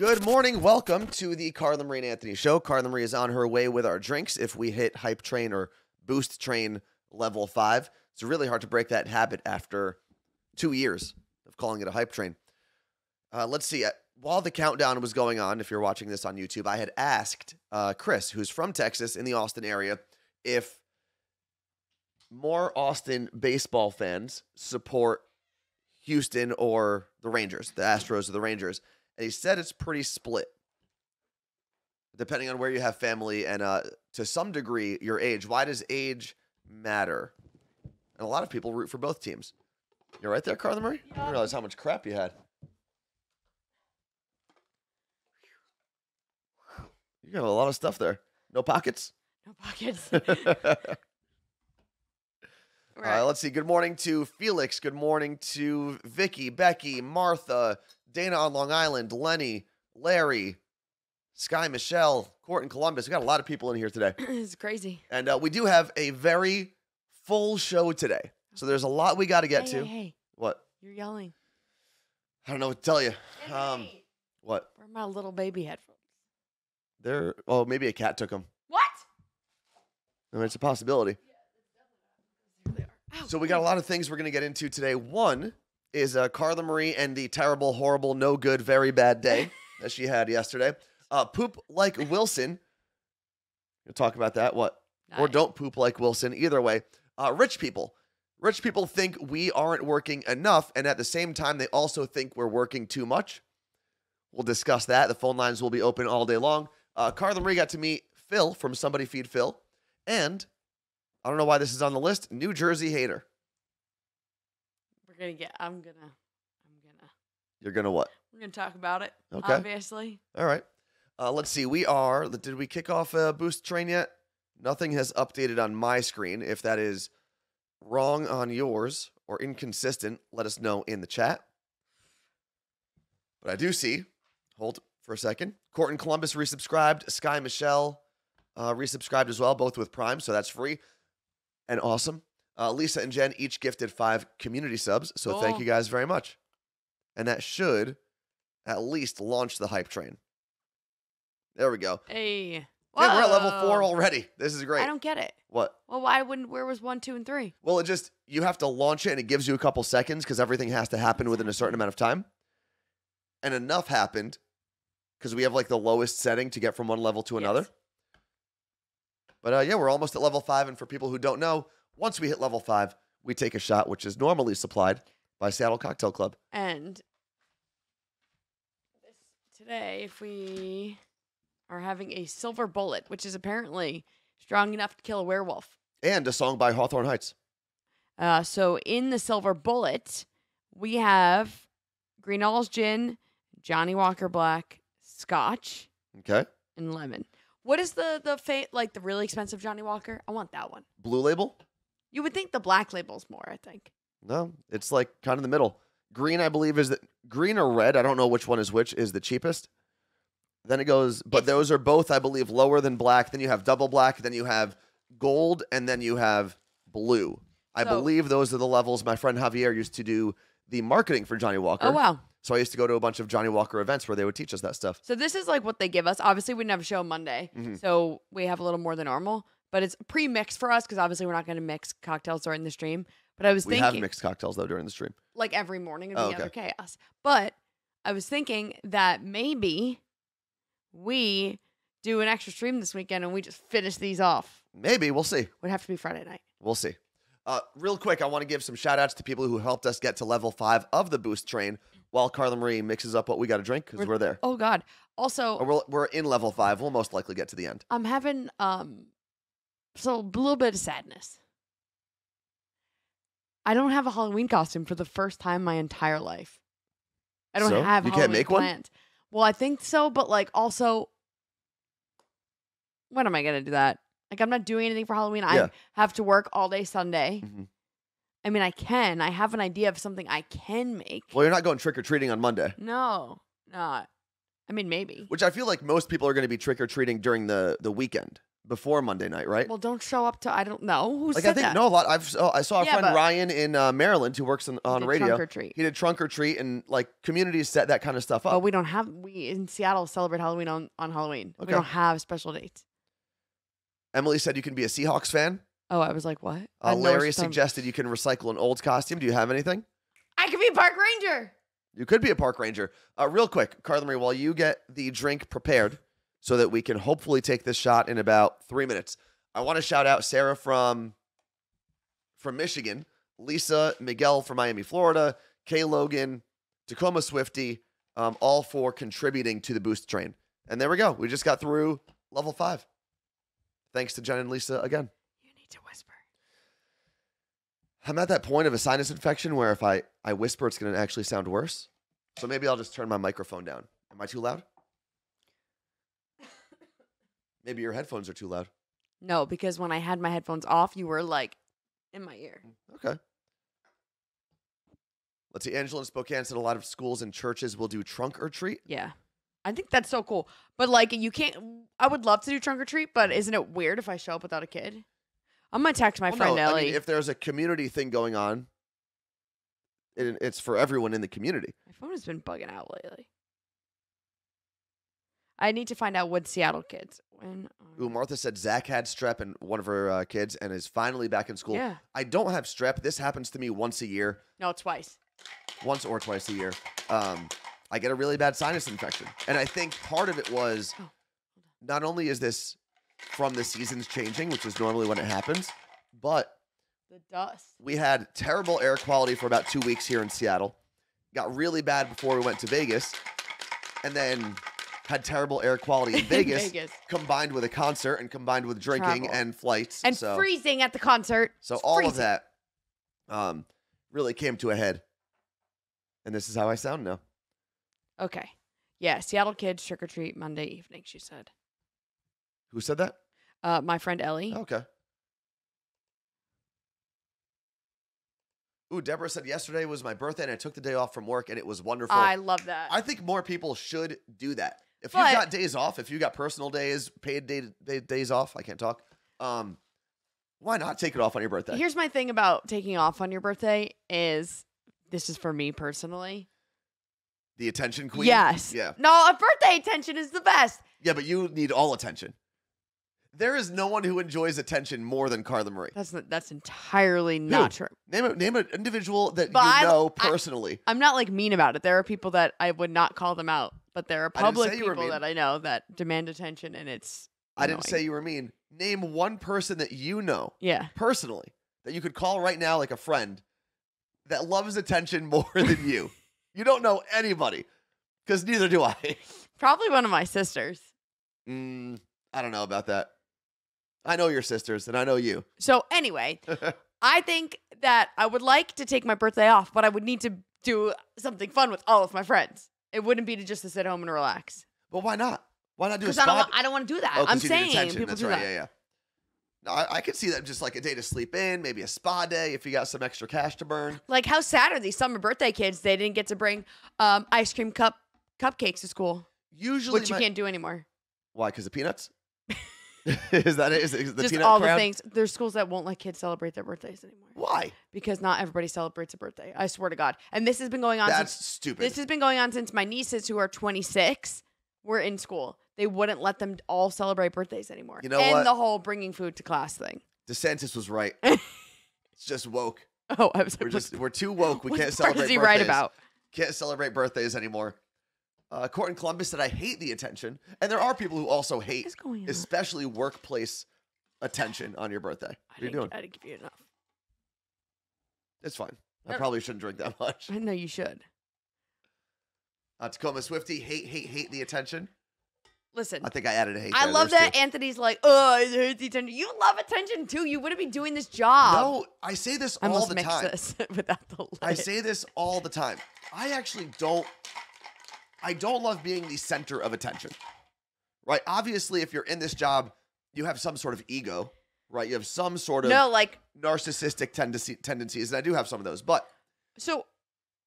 Good morning. Welcome to the Carla Marie and Anthony Show. Carla Marie is on her way with our drinks. If we hit hype train or boost train level 5, it's really hard to break that habit after 2 years of calling it a hype train. Let's see. While the countdown was going on, if you're watching this on YouTube, I had asked Chris, who's from Texas in the Austin area, if more Austin baseball fans support Houston or the Rangers, the Astros or the Rangers. And he said it's pretty split, depending on where you have family and to some degree your age. Why does age matter? And a lot of people root for both teams. You're right there, Carla Marie? I didn't realize how much crap you had. You got a lot of stuff there. No pockets? No pockets. Let's see. Good morning to Felix. Good morning to Vicky, Becky, Martha, Dana on Long Island, Lenny, Larry, Sky, Michelle, Court in Columbus. We got a lot of people in here today. It's crazy. And we do have a very full show today. So there's a lot we got to get to. Hey. What? You're yelling. I don't know what to tell you. Hey. What? Where are my little baby headphones? Oh, maybe a cat took them. What? I mean, it's a possibility. There they are. Ow. So we got a lot of things we're going to get into today. One is Carla Marie and the terrible, horrible, no good, very bad day that she had yesterday. Poop like Wilson. We'll talk about that. What? Nice. Or don't poop like Wilson. Either way. Rich people. Rich people think we aren't working enough, and at the same time, they also think we're working too much. We'll discuss that. The phone lines will be open all day long. Carla Marie got to meet Phil from Somebody Feed Phil. And I don't know why this is on the list. New Jersey hater. You're going to what? We're going to talk about it. Okay. Obviously. All right. Let's see. Did we kick off Boost Train yet? Nothing has updated on my screen. If that is wrong on yours or inconsistent, let us know in the chat. But I do see, hold for a second, Court in Columbus resubscribed. Sky Michelle resubscribed as well, both with Prime, so that's free and awesome. Lisa and Jen each gifted 5 community subs, so Thank you guys very much. And that should at least launch the hype train. There we go. Hey. Yeah, we're at level 4 already. This is great. I don't get it. What? Well, where was 1, 2, and 3? Well, you have to launch it and it gives you a couple seconds because everything has to happen within a certain amount of time. And enough happened because we have like the lowest setting to get from one level to another. Yes. But yeah, we're almost at level 5. And for people who don't know, once we hit level 5, we take a shot, which is normally supplied by Seattle Cocktail Club. And today, if we are having a silver bullet, which is apparently strong enough to kill a werewolf. And a song by Hawthorne Heights. So in the silver bullet, we have Green All's Gin, Johnny Walker Black, Scotch, Okay. and lemon. What is the really expensive Johnny Walker? I want that one. Blue Label? You would think the black label's more, I think. No, it's like kind of in the middle. Green, I believe, green or red. I don't know which one is which is the cheapest. Then it goes, but those are both, I believe, lower than black. Then you have double black. Then you have gold, and then you have blue. I believe those are the levels. My friend Javier used to do the marketing for Johnny Walker. Oh, wow. So I used to go to a bunch of Johnny Walker events where they would teach us that stuff. So this is like what they give us. Obviously, we didn't have a show Monday, so we have a little more than normal. But it's pre-mixed for us because obviously we're not going to mix cocktails during the stream. But I was thinking... We have mixed cocktails, though, during the stream. Like every morning of the other chaos. But I was thinking that maybe we do an extra stream this weekend and we just finish these off. Maybe. We'll see. Would have to be Friday night. We'll see. Real quick, I want to give some shout-outs to people who helped us get to level 5 of the Boost Train while Carla Marie mixes up what we got to drink because we're there. Oh, God. Also... Or we're in level 5. We'll most likely get to the end. I'm having a little bit of sadness. I don't have a Halloween costume for the first time in my entire life. I don't have you Halloween can't make planned. Well, I think so, but also, when am I going to do that? I'm not doing anything for Halloween. Yeah. I have to work all day Sunday. Mm-hmm. I mean, I have an idea of something I can make. Well, you're not going trick-or-treating on Monday. No, not. I mean, maybe. Which I feel like most people are going to be trick-or-treating during the weekend. before Monday night, right? Well, don't show up to, I don't know. Who Like, said I think, that? no, a lot. I saw a friend, but- Ryan, in Maryland who works on radio. Trunk or treat. He did trunk or treat, and like communities set that kind of stuff up. But we in Seattle celebrate Halloween on Halloween. Okay. We don't have special dates. Emily said you can be a Seahawks fan. Oh, I was like, what? I know Larry some- suggested you can recycle an old costume. Do you have anything? I could be a park ranger. You could be a park ranger. Real quick, Carla Marie, while you get the drink prepared so that we can hopefully take this shot in about 3 minutes, I want to shout out Sarah from Michigan, Lisa, Miguel from Miami, Florida, Kay Logan, Tacoma Swifty, all for contributing to the Boost Train. And there we go. We just got through level 5. Thanks to Jen and Lisa again. You need to whisper. I'm at that point of a sinus infection where if I whisper, it's going to actually sound worse. So maybe I'll just turn my microphone down. Am I too loud? Maybe your headphones are too loud. No, because when I had my headphones off, you were like in my ear. Okay. Let's see. Angela in Spokane said a lot of schools and churches will do trunk or treat. Yeah. I think that's so cool. But like, you can't, I would love to do trunk or treat, but isn't it weird if I show up without a kid? I'm going to text my friend Ellie. I mean, if there's a community thing going on, it's for everyone in the community. My phone has been bugging out lately. I need to find out what Seattle kids. Ooh, Martha said Zach had strep and one of her kids and is finally back in school. Yeah. I don't have strep. This happens to me once a year. No, twice. Once or twice a year. I get a really bad sinus infection. And I think part of it was not only is this from the seasons changing, which is normally when it happens, but the dust. We had terrible air quality for about 2 weeks here in Seattle. Got really bad before we went to Vegas. And then had terrible air quality in Vegas, combined with a concert and combined with drinking and flights. And freezing at the concert. So all of that really came to a head. And this is how I sound now. Okay. Yeah, Seattle kids trick or treat Monday evening, she said. Who said that? My friend Ellie. Okay. Ooh, Deborah said yesterday was my birthday and I took the day off from work and it was wonderful. I love that. I think more people should do that. If you've got days off, if you got personal days, paid days off, I can't talk. Why not take it off on your birthday? Here's my thing about taking off on your birthday is, this is for me personally. The attention queen? Yes. Yeah. No, a birthday attention is the best. Yeah, but you need all attention. There is no one who enjoys attention more than Carla Marie. That's entirely not true. Name an individual that you know personally. I'm not like mean about it. There are people that I would not call them out, but there are public people that I know that demand attention, and it's I didn't say you were mean. Name one person that you know personally that you could call right now like a friend that loves attention more than you. You don't know anybody because neither do I. Probably one of my sisters. I don't know about that. I know your sisters, and I know you. So anyway, I think that I would like to take my birthday off, but I would need to do something fun with all of my friends. It wouldn't be just to sit home and relax. But why not? Why not do a Because spa? I don't want to do that. Oh, I'm saying people That's do right. that. Yeah. No, I could see that just like a day to sleep in, maybe a spa day if you got some extra cash to burn. Like, how sad are these summer birthday kids? They didn't get to bring ice cream cupcakes to school. Usually, which you can't do anymore. Why? Because of peanuts? Is the just peanut all crowd? the things. There's schools that won't let kids celebrate their birthdays anymore. Why? Because not everybody celebrates a birthday. I swear to God. And this has been going on. That's stupid. This has been going on since my nieces, who are 26, were in school. They wouldn't let them all celebrate birthdays anymore. You know and what? the whole bringing food to class thing. DeSantis was right. It's just woke. Oh, I was like, we're too woke. We can't what celebrate is he birthdays. right about? Can't celebrate birthdays anymore. Court in Columbus said, I hate the attention. And there are people who also hate, especially workplace attention on your birthday. What are you doing? I didn't give you enough. It's fine. I probably shouldn't drink that much. I know you should. Tacoma Swifty, hate the attention. Listen. I think I added a hate. I love that Anthony's like, oh, I hate the attention. You love attention too. You wouldn't be doing this job. No, I say this all the time. This without the lid. I say this all the time. I actually don't love being the center of attention. Right? Obviously, if you're in this job, you have some sort of ego, right? You have some sort of narcissistic tendencies, and I do have some of those. But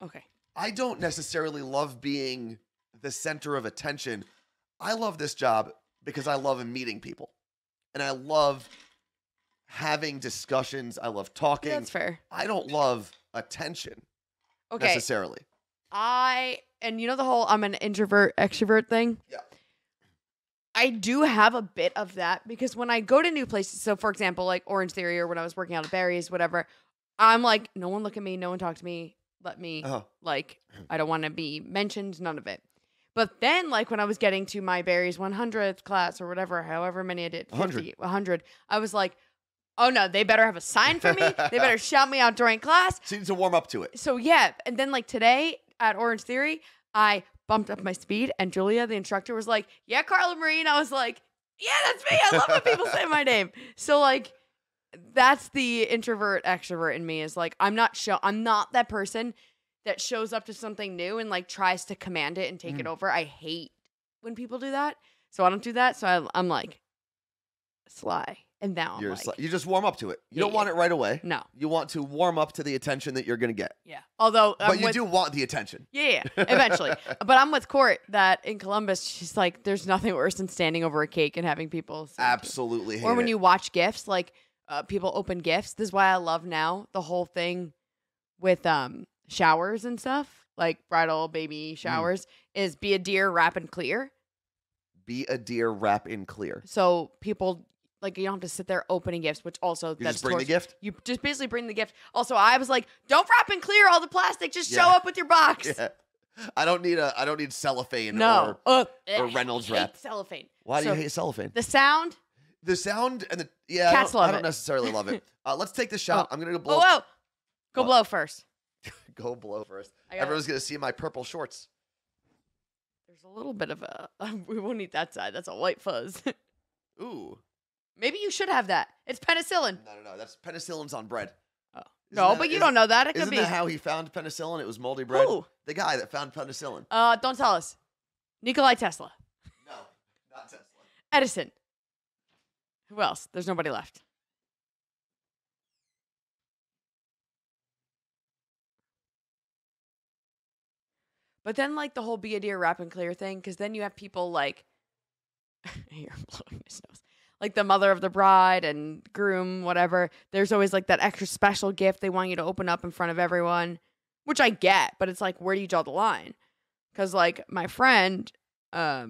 okay. I don't necessarily love being the center of attention. I love this job because I love meeting people. and I love having discussions. I love talking. That's fair. I don't love attention necessarily. And you know the whole I'm an introvert, extrovert thing? Yeah. I do have a bit of that because when I go to new places, so for example, like Orange Theory or when I was working out at Barry's, whatever, I'm like, no one look at me, no one talk to me, let me, like, I don't want to be mentioned, none of it. But then, like, when I was getting to my Barry's 100th class or whatever, however many I did, 100, I was like, oh no, they better have a sign for me. They better shout me out during class. So you need to warm up to it. So yeah, and then like today at Orange Theory, I bumped up my speed, and Julia, the instructor, was like, yeah, Carla Marie. And I was like, yeah, that's me. I love when people say my name. So like, that's the introvert extrovert in me is like, I'm not that person that shows up to something new and like tries to command it and take it over. I hate when people do that. So I don't do that. So I'm like, sly. And now you just warm up to it. You don't want it right away. No. You want to warm up to the attention that you're going to get. Yeah. Although, but you do want the attention. Yeah, eventually. But I'm with Court that in Columbus, she's like, there's nothing worse than standing over a cake and having people. Absolutely hate it. Or when you watch gifts, like people open gifts. This is why I love now the whole thing with showers and stuff, like bridal baby showers, is be a dear, wrap and clear. Be a dear, wrap in clear. So people. Like, you don't have to sit there opening gifts, which also... You just bring the gift? You just basically bring the gift. Also, I was like, don't wrap and clear all the plastic. Just show up with your box. Yeah. I don't need cellophane or Reynolds wrap. Cellophane. Why do you hate cellophane? The sound and the... Cats love it. I don't necessarily love it. Let's take the shot. I'm going to go blow... Oh, go blow first. Go blow first. Everyone's going to see my purple shorts. There's a little bit of a... we won't eat that side. That's a white fuzz. Ooh. Maybe you should have that. It's penicillin. No. That's penicillin's on bread. Oh. No, but you don't know that. It could be. Isn't that how he found penicillin? It was moldy bread. Who? The guy that found penicillin. Don't tell us. Nikolai Tesla. No, not Tesla. Edison. Who else? There's nobody left. But then, like, the whole be a dear, wrap and clear thing, because then you have people like... Here, I'm blowing his nose. Like the mother of the bride and groom, whatever. There's always like that extra special gift they want you to open up in front of everyone, which I get, but it's like, where do you draw the line? Because like my friend, I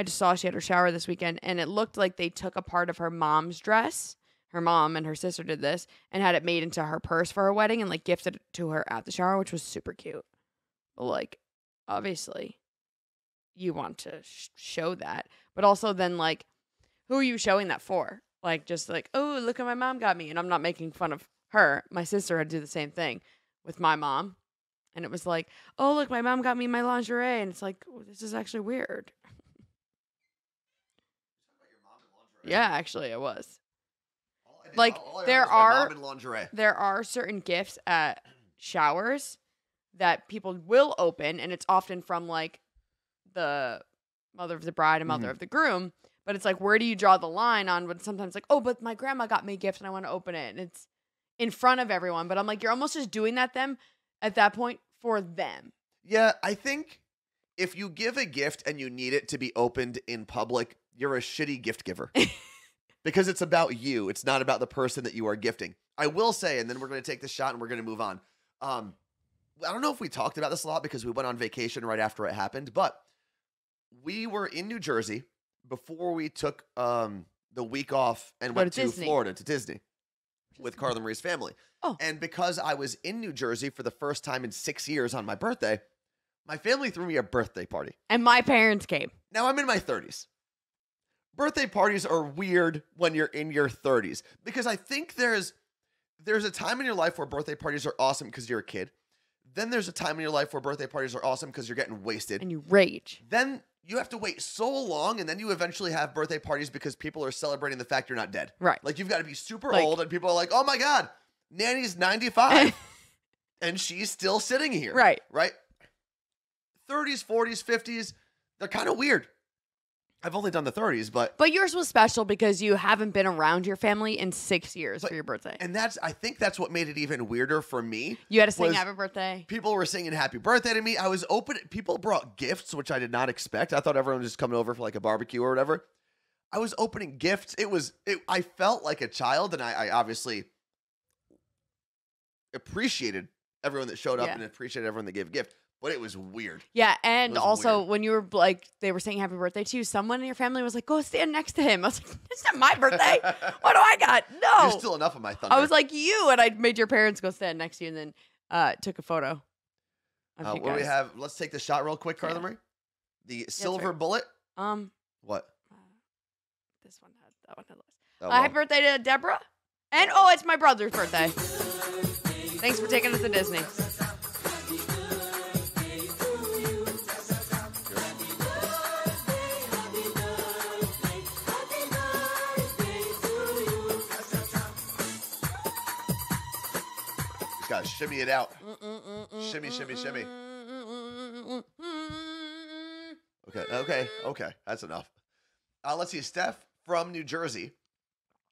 just saw she had her shower this weekend, and it looked like they took a part of her mom's dress. Her mom and her sister did this and had it made into her purse for her wedding and like gifted it to her at the shower, which was super cute. But like, obviously, you want to show that, but also then like, who are you showing that for? Like, just like, oh, look what my mom got me. And I'm not making fun of her. My sister had to do the same thing with my mom. And it was like, oh, look, my mom got me my lingerie. And it's like, oh, this is actually weird. Yeah, actually, it was. Like, there are certain gifts at showers that people will open. And it's often from, like, the mother of the bride and mother of the groom. But it's like, where do you draw the line on when sometimes like, oh, but my grandma got me a gift and I want to open it. And it's in front of everyone. But I'm like, you're almost just doing that at that point for them. Yeah, I think if you give a gift and you need it to be opened in public, you're a shitty gift giver. Because it's about you. It's not about the person that you are gifting. I will say, and then we're going to take the shot and we're going to move on. I don't know if we talked about this a lot because we went on vacation right after it happened, but we were in New Jersey before we took the week off and went to Florida, to Disney, with Carla Marie's family. Oh. And because I was in New Jersey for the first time in 6 years on my birthday, my family threw me a birthday party. And my parents came. Now, I'm in my 30s. Birthday parties are weird when you're in your 30s because I think there's a time in your life where birthday parties are awesome because you're a kid. Then there's a time in your life where birthday parties are awesome because you're getting wasted. And you rage. Then you have to wait so long, and then you eventually have birthday parties because people are celebrating the fact you're not dead. Right. Like, you've got to be super old, and people are like, oh, my God, Nanny's 95, and she's still sitting here. Right. Right? 30s, 40s, 50s, they're kind of weird. I've only done the 30s, but... But yours was special because you haven't been around your family in 6 years for your birthday. And I think that's what made it even weirder for me. You had to sing happy birthday. People were singing happy birthday to me. I was open. People brought gifts, which I did not expect. I thought everyone was just coming over for like a barbecue or whatever. I was opening gifts. I felt like a child, and I obviously appreciated everyone that showed up Yeah. and appreciated everyone that gave a gift, but it was weird. Yeah, It and was also weird. when you were like, they were saying happy birthday to you, someone in your family was like, go stand next to him. I was like, it's not my birthday. What do I got? No. You're still enough of my thunder. I was like, you, and I made your parents go stand next to you and then took a photo of you what do we guys. have? Let's take the shot real quick, Carla Yeah. Marie. The silver right. bullet. Um, What? this one had, that one had less. Oh, Happy birthday to Deborah. And, oh, it's my brother's birthday. Thanks for taking us to Disney. Just gotta shimmy it out. Shimmy, shimmy, shimmy. Okay. That's enough. Let's see. Steph from New Jersey.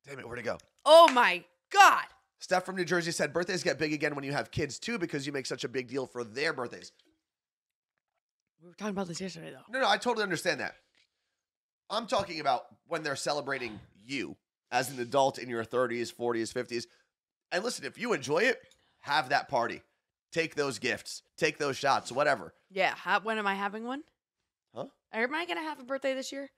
Damn it, where'd it go? Oh, my God. Steph from New Jersey said, birthdays get big again when you have kids, too, because you make such a big deal for their birthdays. We were talking about this yesterday, though. No, I totally understand that. I'm talking about when they're celebrating you as an adult in your 30s, 40s, 50s. And listen, if you enjoy it, have that party. Take those gifts. Take those shots, whatever. Yeah. When am I having one? Huh? Am I going to have a birthday this year?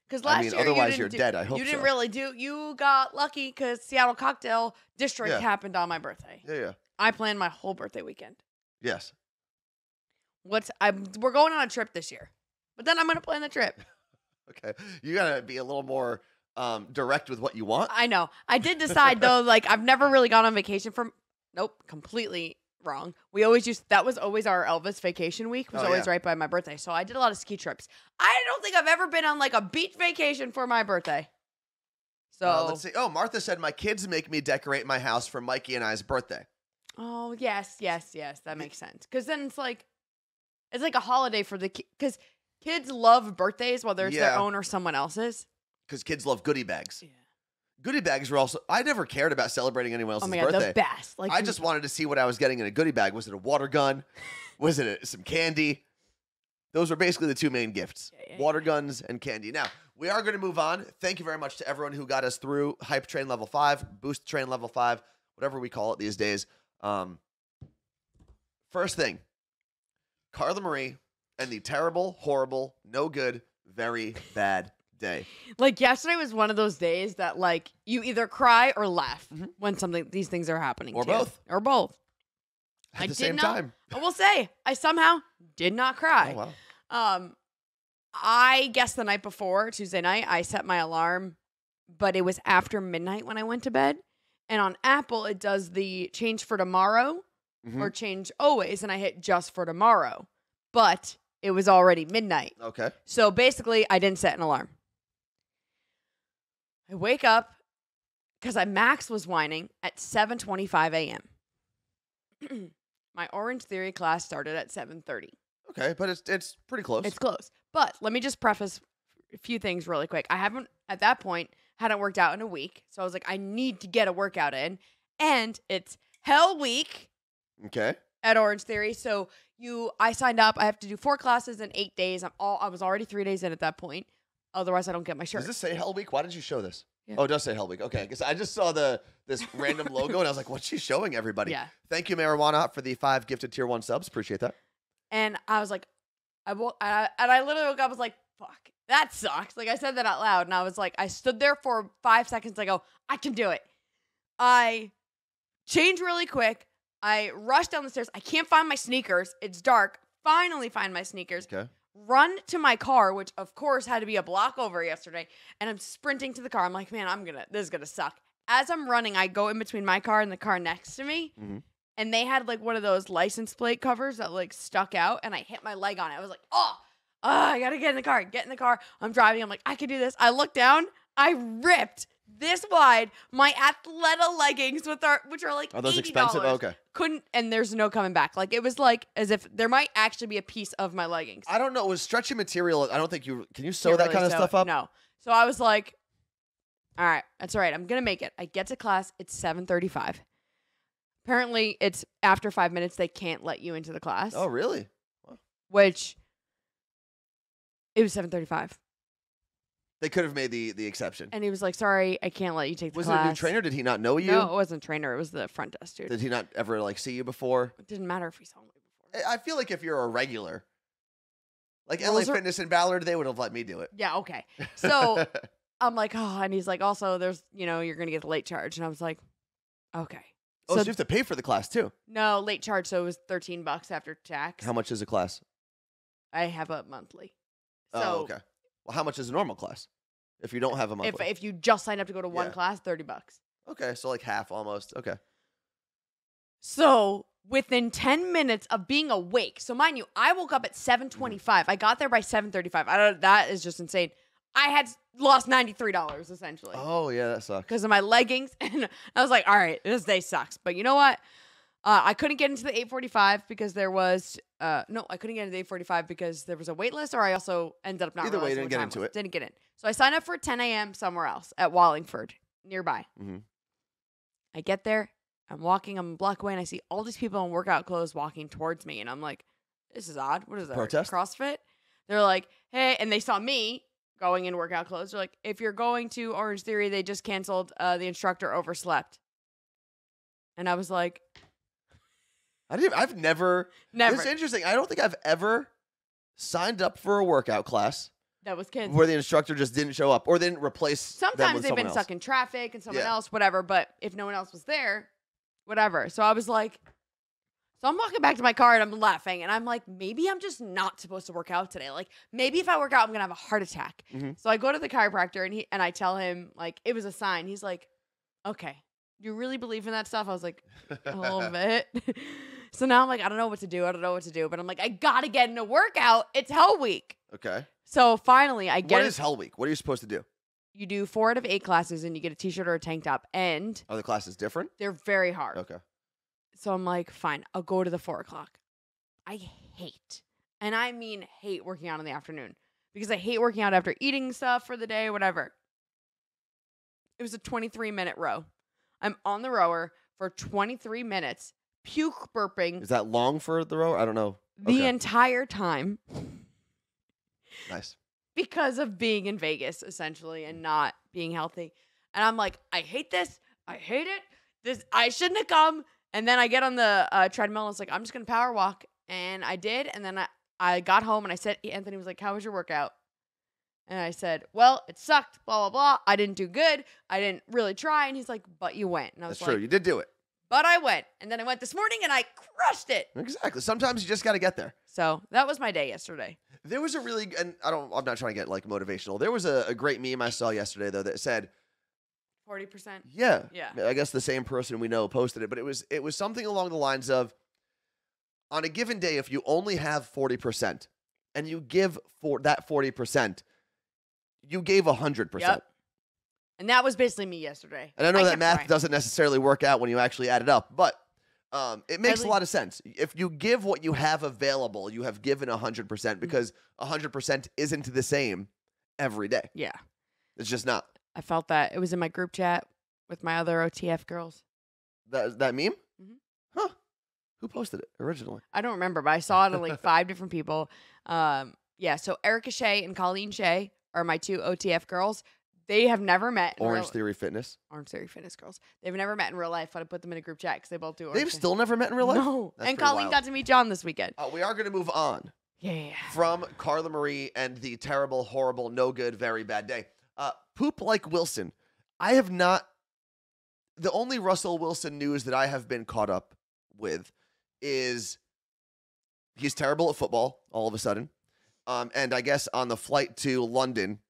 Because last year, otherwise you you're didn't dead. I hope you didn't so. really do. You got lucky because Seattle Cocktail District Yeah. happened on my birthday. Yeah. I planned my whole birthday weekend. Yes. We're going on a trip this year, but then I'm going to plan the trip. Okay. You got to be a little more direct with what you want. I know. I did decide though. Like I've never really gone on vacation from. Nope, completely wrong. That was always our Elvis vacation week. Was always right by my birthday. So I did a lot of ski trips. I don't think I've ever been on like a beach vacation for my birthday. So let's see. Oh, Martha said my kids make me decorate my house for Mikey and I's birthday. Oh yes. That makes sense. Because then it's like a holiday for the because kids love birthdays, whether it's their own or someone else's. Because kids love goodie bags. Yeah. Goodie bags were also. I never cared about celebrating anyone else's Oh my God, birthday. the best. Like I just wanted to see what I was getting in a goodie bag. Was it a water gun? Was it some candy? Those were basically the two main gifts: water guns and candy. Now we are going to move on. Thank you very much to everyone who got us through Hype Train Level 5, Boost Train Level 5, whatever we call it these days. First thing, Carla Marie and the terrible, horrible, no good, very bad day. Like yesterday was one of those days that like you either cry or laugh when these things are happening. Or to you. both. Or both. At the same time. I will say I somehow did not cry. Oh, wow. I guess the night before, Tuesday night, I set my alarm, but it was after midnight when I went to bed. And on Apple, it does the change for tomorrow or change always, and I hit just for tomorrow. But it was already midnight. Okay. So basically, I didn't set an alarm. I wake up because Max was whining at 7:25 a.m. My Orange Theory class started at 7:30. Okay, but it's pretty close. It's close. But let me just preface a few things really quick. I haven't, at that point, hadn't worked out in a week. So I was like, I need to get a workout in. And it's Hell Week. Okay. At Orange Theory. So I signed up. I have to do 4 classes in 8 days. I was already 3 days in at that point. Otherwise, I don't get my shirt. Does this say Hell Week? Why did you show this? Yeah. Oh, it does say Hell Week. Okay, because I just saw this random logo and I was like, what's she showing everybody? Yeah. Thank you, Marijuana, for the 5 gifted tier 1 subs. Appreciate that. And I was like, I literally woke up, I was like, fuck, that sucks. Like I said that out loud. And I was like, I stood there for 5 seconds. I go, I can do it. I changed really quick. I rushed down the stairs. I can't find my sneakers. It's dark. Finally find my sneakers. Okay. Run to my car, which of course had to be a block over yesterday. And I'm sprinting to the car. I'm like, man, this is going to suck. As I'm running, I go in between my car and the car next to me. Mm-hmm. And they had like one of those license plate covers that like stuck out. And I hit my leg on it. I was like, I got to get in the car. Get in the car. I'm driving. I'm like, I can do this. I look down. I ripped this wide my Athleta leggings which are like Are those $80. expensive? Okay. And there's no coming back. Like it was like as if there might actually be a piece of my leggings. I don't know. It was stretchy material. I don't think can you sew Can't that really kind of sew stuff it. up? No. So I was like, all right, that's all right. I'm going to make it. I get to class. It's 7:35. Apparently, it's after 5 minutes, they can't let you into the class. Oh, really? Wow. Which, it was 7:35. They could have made the exception. And he was like, sorry, I can't let you take the Was class. it a new trainer? Did he not know you? No, it wasn't a trainer. It was the front desk dude. Did he not ever like see you before? It didn't matter if he saw me before. I feel like if you're a regular, like LA Rules are- Fitness and Ballard, they would have let me do it. Yeah, okay. So I'm like, oh, and he's like, also, there's, you're going to get the late charge. And I was like, okay. So you have to pay for the class too. No, late charge. So it was $13 after tax. How much is a class? I have a monthly. So Oh, okay. Well, how much is a normal class? If you don't have a monthly. if you just sign up to go to one Yeah. class, $30. Okay, so like half almost. Okay. So within 10 minutes of being awake, so mind you, I woke up at 7:25. I got there by 7:35. That is just insane. I had lost $93 essentially. Oh yeah, that sucks. Because of my leggings. And I was like, all right, this day sucks. But you know what? I couldn't get into the 8:45 because there was I couldn't get into the 8:45 because there was a wait list, or I also ended up not Either way, realizing didn't what get time into was. it. Didn't get in. So I signed up for 10 a.m. somewhere else at Wallingford, nearby. Mm-hmm. I get there, I'm walking, I'm a block away, and I see all these people in workout clothes walking towards me, and I'm like, this is odd. What is that? Protest? CrossFit? They're like, hey, and they saw me going in workout clothes. They're like, if you're going to Orange Theory, they just canceled. The instructor overslept. And I was like, I've never. never. This is interesting. I don't think I've ever signed up for a workout class That was kids. where the instructor just didn't show up or didn't replace them Sometimes with they've someone been else. stuck in traffic and someone Yeah. else, whatever. But if no one else was there, whatever. So I was like, so I'm walking back to my car and I'm laughing. And I'm like, maybe I'm just not supposed to work out today. Like, maybe if I work out, I'm going to have a heart attack. Mhm. So I go to the chiropractor and I tell him, like, it was a sign. He's like, okay, you really believe in that stuff? I was like, a little bit. So now I'm like, I don't know what to do. But I'm like, I got to get in a workout. It's Hell Week. Okay. So finally, I get What it. is Hell Week? What are you supposed to do? You do 4 out of 8 classes and you get a t-shirt or a tank top. And Are the classes different? they're very hard. Okay. So I'm like, fine, I'll go to the 4 o'clock. I hate, and I mean hate working out in the afternoon because I hate working out after eating stuff for the day, whatever. It was a 23-minute row. I'm on the rower for 23 minutes, puke burping Is that long for the row? I don't know. the Okay. entire time Nice. because of being in Vegas, essentially, and not being healthy. And I'm like, I hate this. I hate it. I shouldn't have come. And then I get on the treadmill and it's like, I'm just going to power walk. And I did. And then I got home and I said, Anthony was like, how was your workout? And I said, well, it sucked, blah, blah, blah. I didn't do good. I didn't really try. And he's like, but you went. And I was That's true. like, You did do it. but I went. And then I went this morning and I crushed it. Exactly. Sometimes you just got to get there. So that was my day yesterday. There was a really, and I'm not trying to get like motivational. There was a great meme I saw yesterday though that said, 40%. yeah, Yeah. I guess the same person we know posted it, but it was something along the lines of, on a given day, if you only have 40% and you give for that 40%, you gave 100%. Yep. And that was basically me yesterday. And I know that kept math trying. doesn't necessarily work out when you actually add it up, but it makes a least- lot of sense. If you give what you have available, you have given 100% because 100% isn't the same every day. Yeah. It's just not. I felt that. It was in my group chat with my other OTF girls. That meme? Mhm. Huh. Who posted it originally? I don't remember, but I saw it on like 5 different people. Yeah, so Erica Shea and Colleen Shea are my 2 OTF girls. They have never met. Orange Theory Fitness. Orange Theory Fitness girls. They've never met in real life, but I put them in a group chat because they both do Orange They've Theory. still never met in real life? No. That's And pretty Colleen wild. got to meet John this weekend. We are going to move on Yeah. from Carla Marie and the terrible, horrible, no good, very bad day. Poop like Wilson. I have not. The only Russell Wilson news that I have been caught up with is he's terrible at football all of a sudden. And I guess on the flight to London,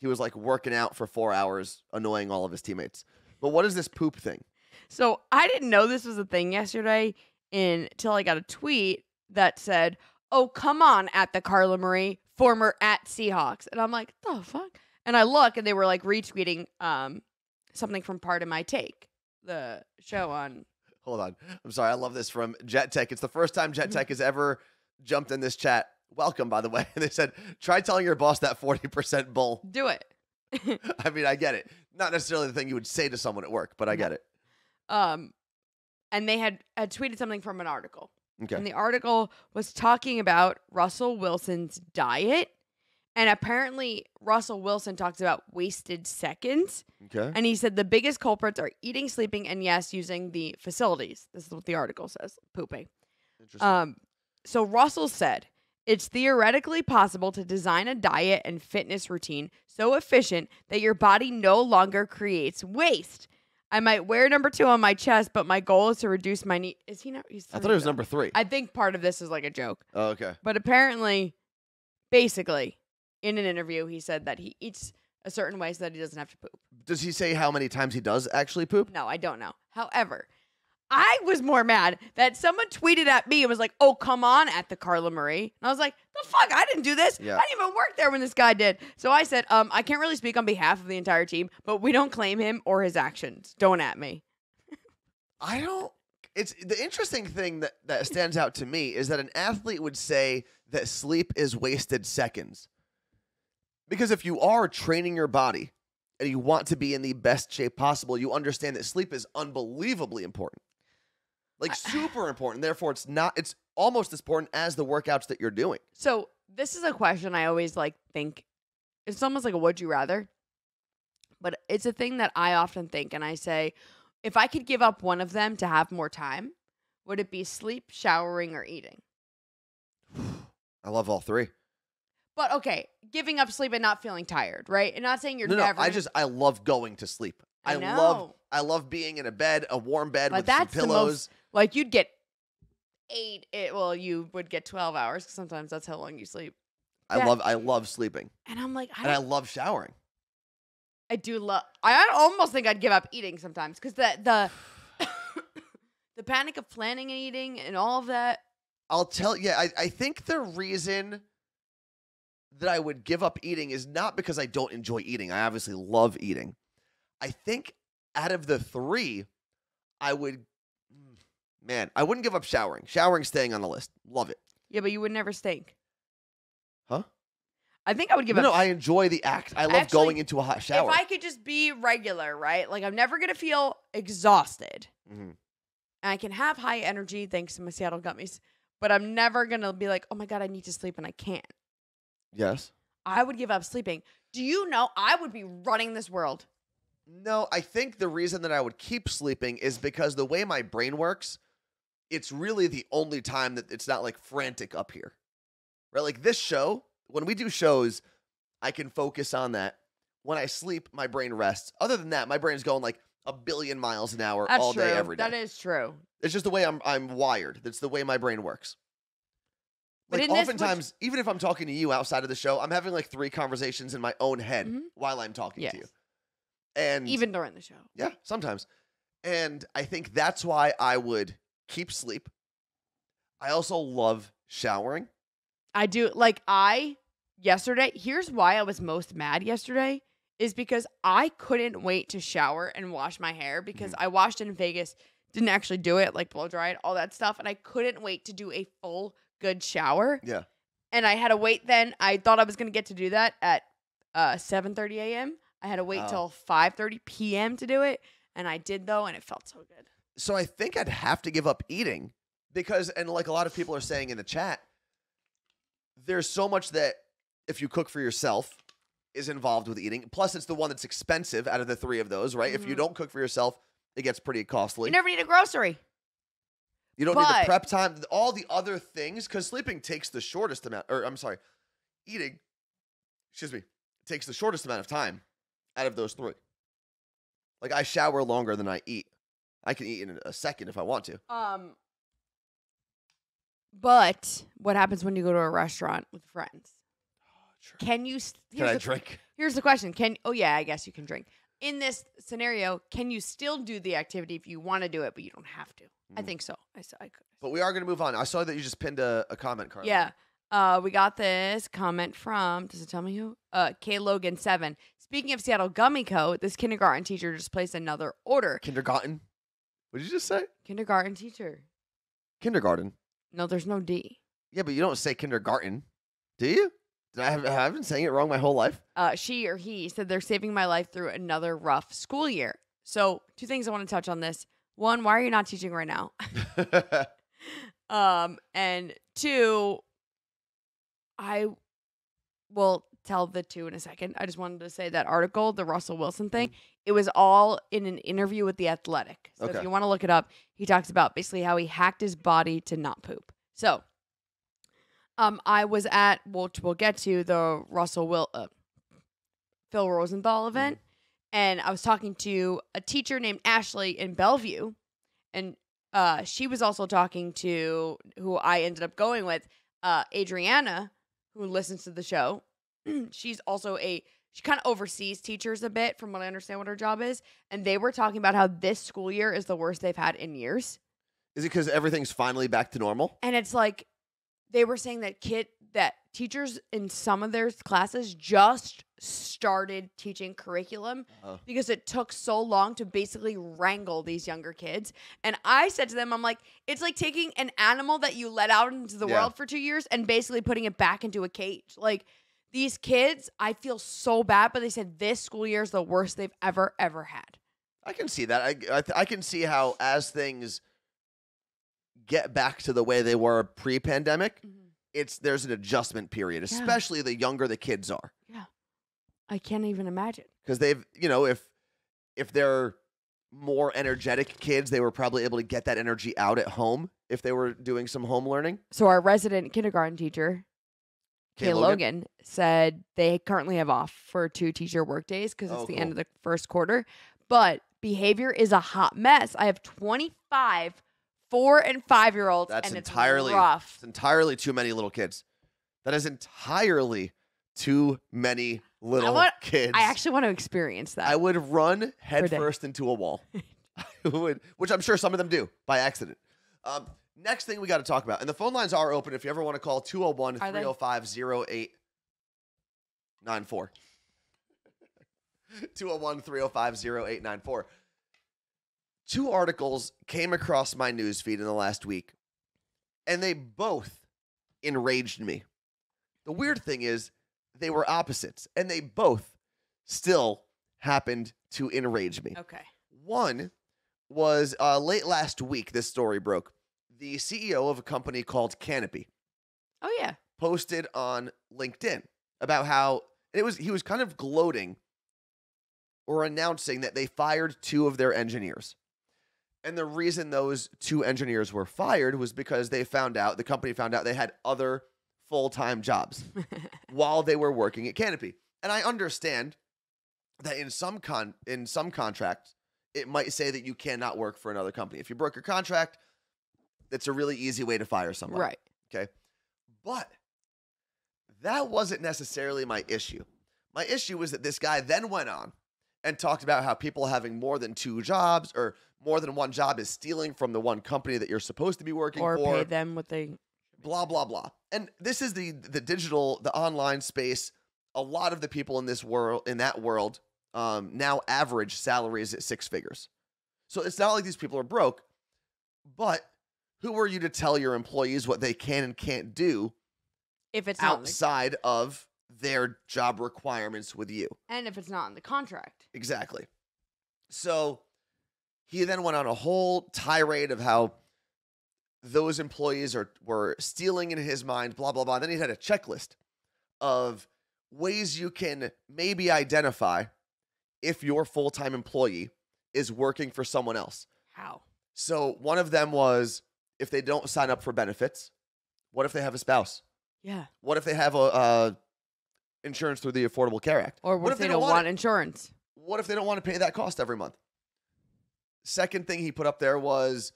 he was like working out for 4 hours, annoying all of his teammates. But what is this poop thing? So I didn't know this was a thing yesterday until I got a tweet that said, oh, come on, at the Carla Marie, former at Seahawks. And I'm like, the fuck? And I look and they were like retweeting something from Part of My Take, the show on. Hold on. I'm sorry. I love this from Jet Tech. It's the first time Jet Tech has ever jumped in this chat. Welcome, by the way. They said, try telling your boss that 40% bull. Do it. I mean, I get it. Not necessarily the thing you would say to someone at work, but I get it. And they had tweeted something from an article. Okay. And the article was talking about Russell Wilson's diet And apparently Russell Wilson talks about wasted seconds. Okay. And he said the biggest culprits are eating, sleeping, and yes, using the facilities. This is what the article says, pooping. Interesting. So Russell said, it's theoretically possible to design a diet and fitness routine so efficient that your body no longer creates waste. I might wear number 2 on my chest, but my goal is to reduce my need. Is he not? I thought it was number 3. I think part of this is like a joke. Oh, okay. But apparently, basically, in an interview, he said that he eats a certain way so that he doesn't have to poop. Does he say how many times he does actually poop? No, I don't know. However, I was more mad that someone tweeted at me and was like, oh, come on, at the Carla Marie. And I was like, the fuck? I didn't do this. Yeah. I didn't even work there when this guy did. So I said, I can't really speak on behalf of the entire team, but we don't claim him or his actions. Don't at me. I don't. It's the interesting thing that stands out to me is that an athlete would say that sleep is wasted seconds. Because if you are training your body and you want to be in the best shape possible, you understand that sleep is unbelievably important. Like super important. Therefore, it's almost as important as the workouts that you're doing. So this is a question I always think. It's almost like a would you rather. But it's a thing that I often think. And I say, if I could give up one of them to have more time, would it be sleep, showering, or eating? I love all 3. But okay, giving up sleep and not feeling tired, right? And not saying you're never. I love going to sleep. I know. I love being in a warm bed But with some that's the pillows. like you'd get 8. You would get 12 hours. 'Cause sometimes that's how long you sleep. I love sleeping. And I'm like, I love showering. I do love. I almost think I'd give up eating sometimes because the the panic of planning and eating and all of that. I'll tell you, I think the reason that I would give up eating is not because I don't enjoy eating. I obviously love eating. I think out of the 3, I wouldn't give up showering. Showering staying on the list. Love it. Yeah, but you would never stink. Huh? I think I would give up. No, I enjoy the act. I love going into a hot shower. If I could just be regular, right? Like I'm never gonna feel exhausted. Mm-hmm. And I can have high energy thanks to my Seattle gummies, but I'm never gonna be like, oh my God, I need to sleep and I can't. Yes. I would give up sleeping. Do you know I would be running this world? No, I think the reason that I would keep sleeping is because the way my brain works, it's really the only time that it's not like frantic up here. Right? Like this show, when we do shows, I can focus on that. When I sleep, my brain rests. Other than that, my brain's going like a billion miles an hour all day, every day. That is true. It's just the way I'm wired. That's the way my brain works. But Like oftentimes, even if I'm talking to you outside of the show, I'm having like 3 conversations in my own head while I'm talking to you. And even during the show. Yeah, sometimes. And I think that's why I would keep sleep. I also love showering. I do. Yesterday, here's why I was most mad yesterday is because I couldn't wait to shower and wash my hair because I washed in Vegas, didn't actually do it, like blow dried, all that stuff. And I couldn't wait to do a full good shower. Yeah. And I had to wait then. I thought I was going to get to do that at 7:30 a.m. I had to wait till 5:30 p.m. to do it. And I did, though, and it felt so good. So I think I'd have to give up eating because, and like a lot of people are saying in the chat, there's so much that if you cook for yourself is involved with eating. Plus, it's the one that's expensive out of the 3 of those, right? If you don't cook for yourself, it gets pretty costly. You never need a grocery. You don't need the prep time, all the other things, because sleeping takes the shortest amount, eating, takes the shortest amount of time out of those 3. Like, I shower longer than I eat. I can eat in a second if I want to. But what happens when you go to a restaurant with friends? True. Can you? Can I drink? Here's the question: I guess you can drink. In this scenario, can you still do the activity if you want to do it, but you don't have to? I think so. I could. But we are going to move on. I saw that you just pinned a comment, Carla. Yeah. We got this comment from, does it tell me who? K Logan 7. Speaking of Seattle Gummy Co., this kindergarten teacher just placed another order. Kindergarten? What did you just say? Kindergarten teacher. Kindergarten. No, there's no D. Yeah, but you don't say kindergarten, do you? I've been saying it wrong my whole life. She or he said they're saving my life through another rough school year. So 2 things I want to touch on this. 1, why are you not teaching right now? And 2, tell the two in a second. I just wanted to say that article, the Russell Wilson thing, it was all in an interview with The Athletic. So Okay. if you want to look it up, he talks about basically how he hacked his body to not poop. So I was at, which we'll get to, the Phil Rosenthal event, and I was talking to a teacher named Ashley in Bellevue, and she was also talking to who I ended up going with, Adriana, who listens to the show. She's also she kind of oversees teachers a bit, from what I understand what her job is, and they were talking about how this school year is the worst they've had in years. Is it because everything's finally back to normal? And it's like they were saying that teachers in some of their classes just started teaching curriculum because it took so long to basically wrangle these younger kids. And I said to them, I'm like, it's like taking an animal that you let out into the world for 2 years and basically putting it back into a cage. Like, these kids, I feel so bad, but they said this school year is the worst they've ever had. I can see that. I can see how, as things get back to the way they were pre-pandemic, there's an adjustment period, especially the younger the kids are. Yeah. I can't even imagine. Because they've, if they're more energetic kids, they were probably able to get that energy out at home if they were doing some home learning. So our resident kindergarten teacher, Kay Logan, said they currently have off for 2 teacher work days because it's the end of the first quarter. But behavior is a hot mess. I have 25 4- and 5-year-olds, and it's rough. It's entirely too many little kids. That is entirely too many little kids. I actually want to experience that. I would run headfirst into a wall. I would, which I'm sure some of them do by accident. Next thing we got to talk about, and the phone lines are open if you ever want to call 201-305-0894. 201-305-0894. 2 articles came across my newsfeed in the last week, and they both enraged me. The weird thing is they were opposites, and they both still happened to enrage me. Okay. One was late last week, this story broke. The CEO of a company called Canopy. Oh, yeah. Posted on LinkedIn about how he was kind of gloating or announcing that they fired 2 of their engineers. And the reason those 2 engineers were fired was because the company found out they had other full-time jobs while they were working at Canopy. And I understand that in some contracts, it might say that you cannot work for another company. If you broke your contract, that's a really easy way to fire someone. Right. Okay. But that wasn't necessarily my issue. My issue was that this guy then went on and talked about how people having more than 2 jobs or more than one job is stealing from the one company that you're supposed to be working for. Or pay them what they... Blah, blah, blah. And this is the digital, the online space. A lot of the people in that world now average salaries at 6 figures. So it's not like these people are broke, but who are you to tell your employees what they can and can't do if it's outside of their job requirements with you? And if it's not in the contract. Exactly. So he then went on a whole tirade of how those employees were stealing in his mind, blah, blah, blah. And then he had a checklist of ways you can maybe identify if your full-time employee is working for someone else. How? So one of them was if they don't sign up for benefits. What if they have a spouse? Yeah. What if they have insurance through the Affordable Care Act? Or what if they don't want insurance? What if they don't want to pay that cost every month? Second thing he put up there was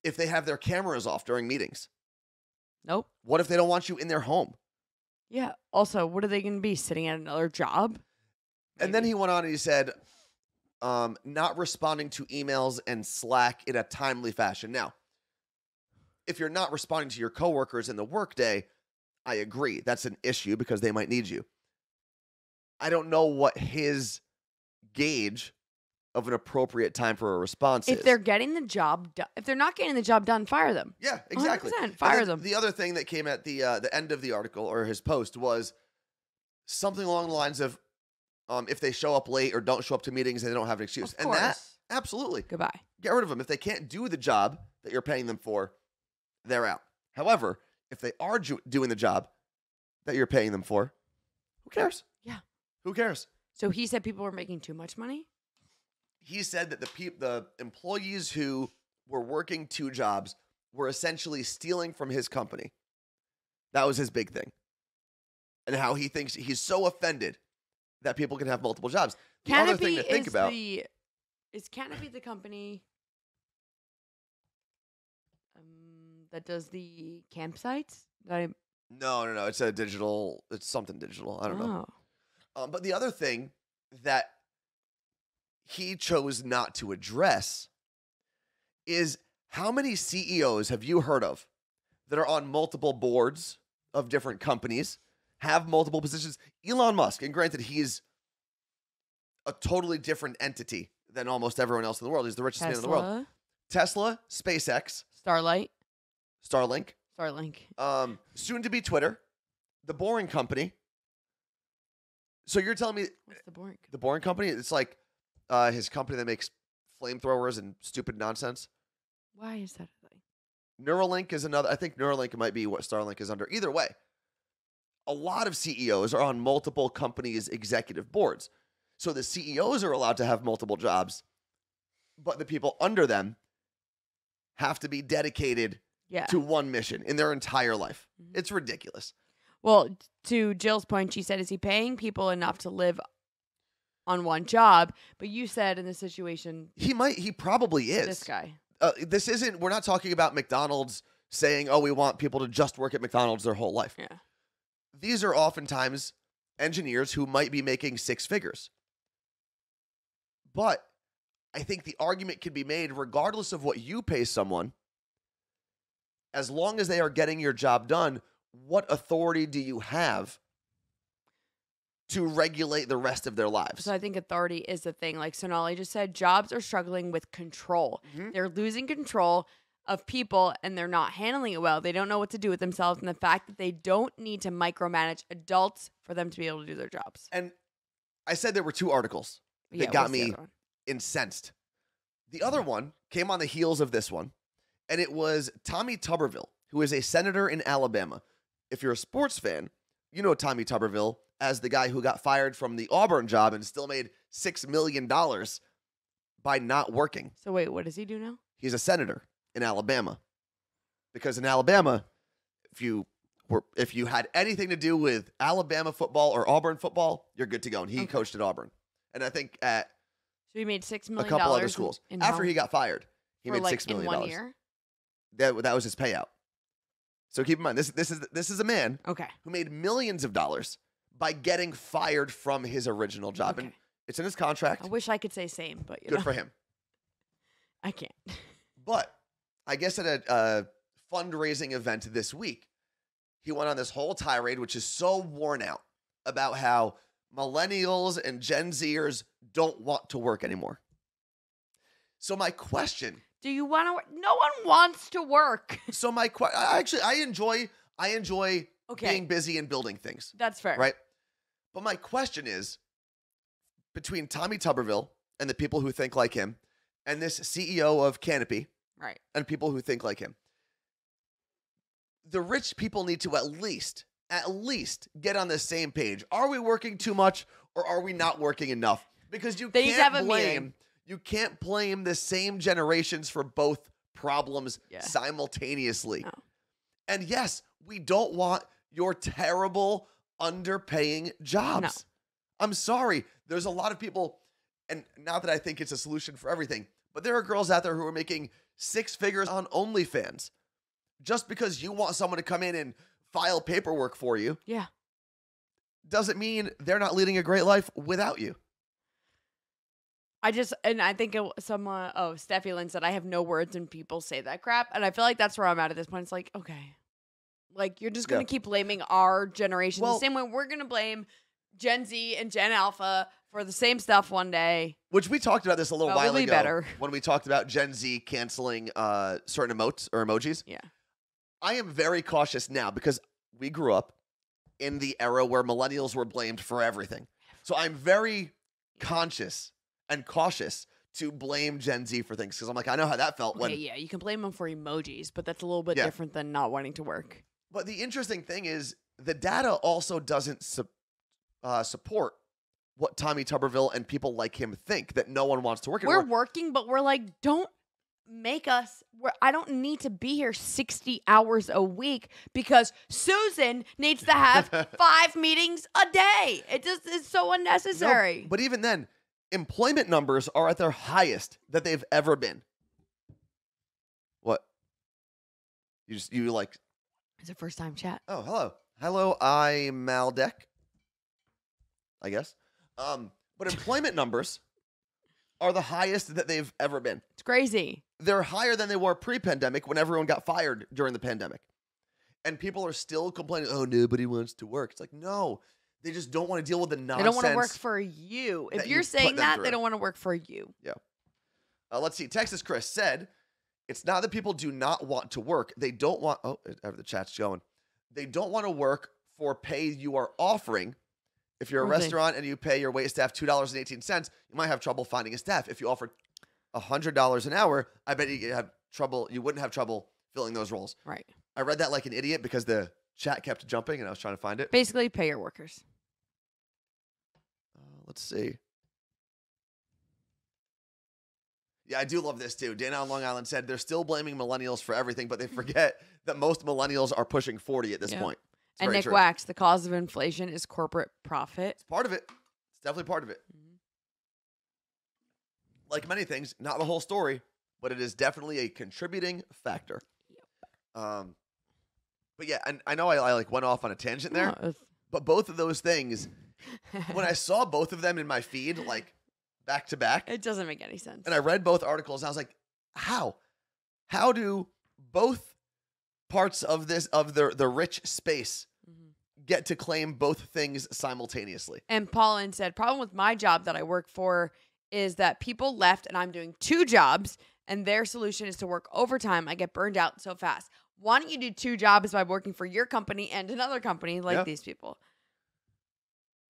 if they have their cameras off during meetings. Nope. What if they don't want you in their home? Yeah. Also, what are they going to be, sitting at another job? Maybe. And then he went on and he said, not responding to emails and Slack in a timely fashion. Now, if you're not responding to your coworkers in the workday, I agree. That's an issue because they might need you. I don't know what his gauge of an appropriate time for a response is. If they're getting the job done, if they're not getting the job done, fire them. Yeah, exactly. 100%, fire them. The other thing that came at the end of the article or his post was something along the lines of, if they show up late or don't show up to meetings, they don't have an excuse. Of course. And that, absolutely. Goodbye. Get rid of them. If they can't do the job that you're paying them for, they're out. However, if they are doing the job that you're paying them for, who cares? Yeah. Who cares? So he said people were making too much money? He said that the employees who were working 2 jobs were essentially stealing from his company. That was his big thing. And how he thinks he's so offended that people can have multiple jobs. The other thing to think about. Is Canopy the company that does the campsites? No. It's it's something digital. I don't know. But the other thing that he chose not to address is how many CEOs have you heard of that are on multiple boards of different companies, have multiple positions? Elon Musk, and granted, he's a totally different entity than almost everyone else in the world. He's the richest man in the world. Tesla, SpaceX, Starlink, soon to be Twitter, the Boring Company. So you're telling me what's the Boring? The Boring Company? It's like his company that makes flamethrowers and stupid nonsense. Why is that a thing? Neuralink is another. I think Neuralink might be what Starlink is under. Either way, a lot of CEOs are on multiple companies' executive boards. So the CEOs are allowed to have multiple jobs, but the people under them have to be dedicated to one mission in their entire life. Mm-hmm. It's ridiculous. Well, to Jill's point, she said, is he paying people enough to live on one job? But you said in this situation, he probably is. This guy. We're not talking about McDonald's saying, oh, we want people to just work at McDonald's their whole life. Yeah. These are oftentimes engineers who might be making 6 figures. But I think the argument can be made, regardless of what you pay someone, as long as they are getting your job done, what authority do you have to regulate the rest of their lives? So I think authority is the thing. Like Sonali just said, jobs are struggling with control. Mm-hmm. They're losing control of people and they're not handling it well. They don't know what to do with themselves. And the fact that they don't need to micromanage adults for them to be able to do their jobs. And I said there were 2 articles that got me incensed. The other one came on the heels of this one, and it was Tommy Tuberville, who is a senator in Alabama. If you're a sports fan, you know Tommy Tuberville as the guy who got fired from the Auburn job and still made $6 million by not working. So wait, what does he do now? He's a senator in Alabama. Because in Alabama, if you had anything to do with Alabama football or Auburn football, you're good to go. And he coached at Auburn. And I think at so he made $6 million a couple other schools. After he got fired, he made $6 million. In 1 year? That was his payout. So keep in mind, this is a man who made millions of dollars by getting fired from his original job. And it's in his contract. I wish I could say same, but good for him. I can't. But I guess at a fundraising event this week, he went on this whole tirade, which is so worn out, about how millennials and Gen Zers don't want to work anymore. So my question... Do you want to work? No one wants to work. So my question... Actually, I enjoy being busy and building things. That's fair. Right? But my question is, between Tommy Tuberville and the people who think like him, and this CEO of Canopy, right, and people who think like him, the rich people need to at least get on the same page. Are we working too much or are we not working enough? Because you can't blame the same generations for both problems simultaneously. No. And yes, we don't want your terrible underpaying jobs. No. I'm sorry. There's a lot of people, and not that I think it's a solution for everything, but there are girls out there who are making 6 figures on OnlyFans. Just because you want someone to come in and file paperwork for you, doesn't mean they're not leading a great life without you. I think Steffi Lynn said, I have no words when people say that crap. And I feel like that's where I'm at this point. It's like, okay, like you're just going to keep blaming our generation the same way we're going to blame Gen Z and Gen Alpha for the same stuff one day. Which we talked about this a little while ago. Better. When we talked about Gen Z canceling certain emotes or emojis. Yeah. I am very cautious now because we grew up in the era where millennials were blamed for everything. So I'm very conscious and cautious to blame Gen Z for things because I'm like, I know how that felt. You can blame them for emojis, but that's a little bit different than not wanting to work. But the interesting thing is the data also doesn't support what Tommy Tuberville and people like him think, that no one wants to work We're anymore. working, but we're like, don't make us. I don't need to be here 60 hours a week because Susan needs to have 5 meetings a day. It just is so unnecessary. No, but even then, employment numbers are at their highest that they've ever been. What? You like? It's a first time chat. Oh, hello. I'm Maldek, I guess. But employment numbers are the highest that they've ever been. It's crazy. They're higher than they were pre-pandemic when everyone got fired during the pandemic. And people are still complaining, oh, nobody wants to work. It's like, no, they just don't want to deal with the nonsense. They don't want to work for you. If you're saying that, they don't want to work for you. Yeah. Let's see. Texas Chris said, it's not that people do not want to work. They don't want, the chat's going. They don't want to work for pay you are offering. If you're a restaurant and you pay your wait staff $2.18, you might have trouble finding a staff. If you offer $100 an hour, I bet you wouldn't have trouble filling those roles. Right. I read that like an idiot because the chat kept jumping and I was trying to find it. Basically, pay your workers. Let's see. Yeah, I do love this too. Dana on Long Island said they're still blaming millennials for everything, but they forget that most millennials are pushing 40 at this point. It's and Nick true. Wax, the cause of inflation is corporate profit. It's part of it. It's definitely part of it. Mm-hmm. Like many things, not the whole story, but it is definitely a contributing factor. Yep. But yeah, and I know I like went off on a tangent there, but both of those things, when I saw both of them in my feed, like back to back, it doesn't make any sense. And I read both articles, and I was like, how? How do both parts of the rich space get to claim both things simultaneously? And Paulin said, problem with my job that I work for is that people left and I'm doing 2 jobs and their solution is to work overtime. I get burned out so fast. Why don't you do 2 jobs by working for your company and another company like these people?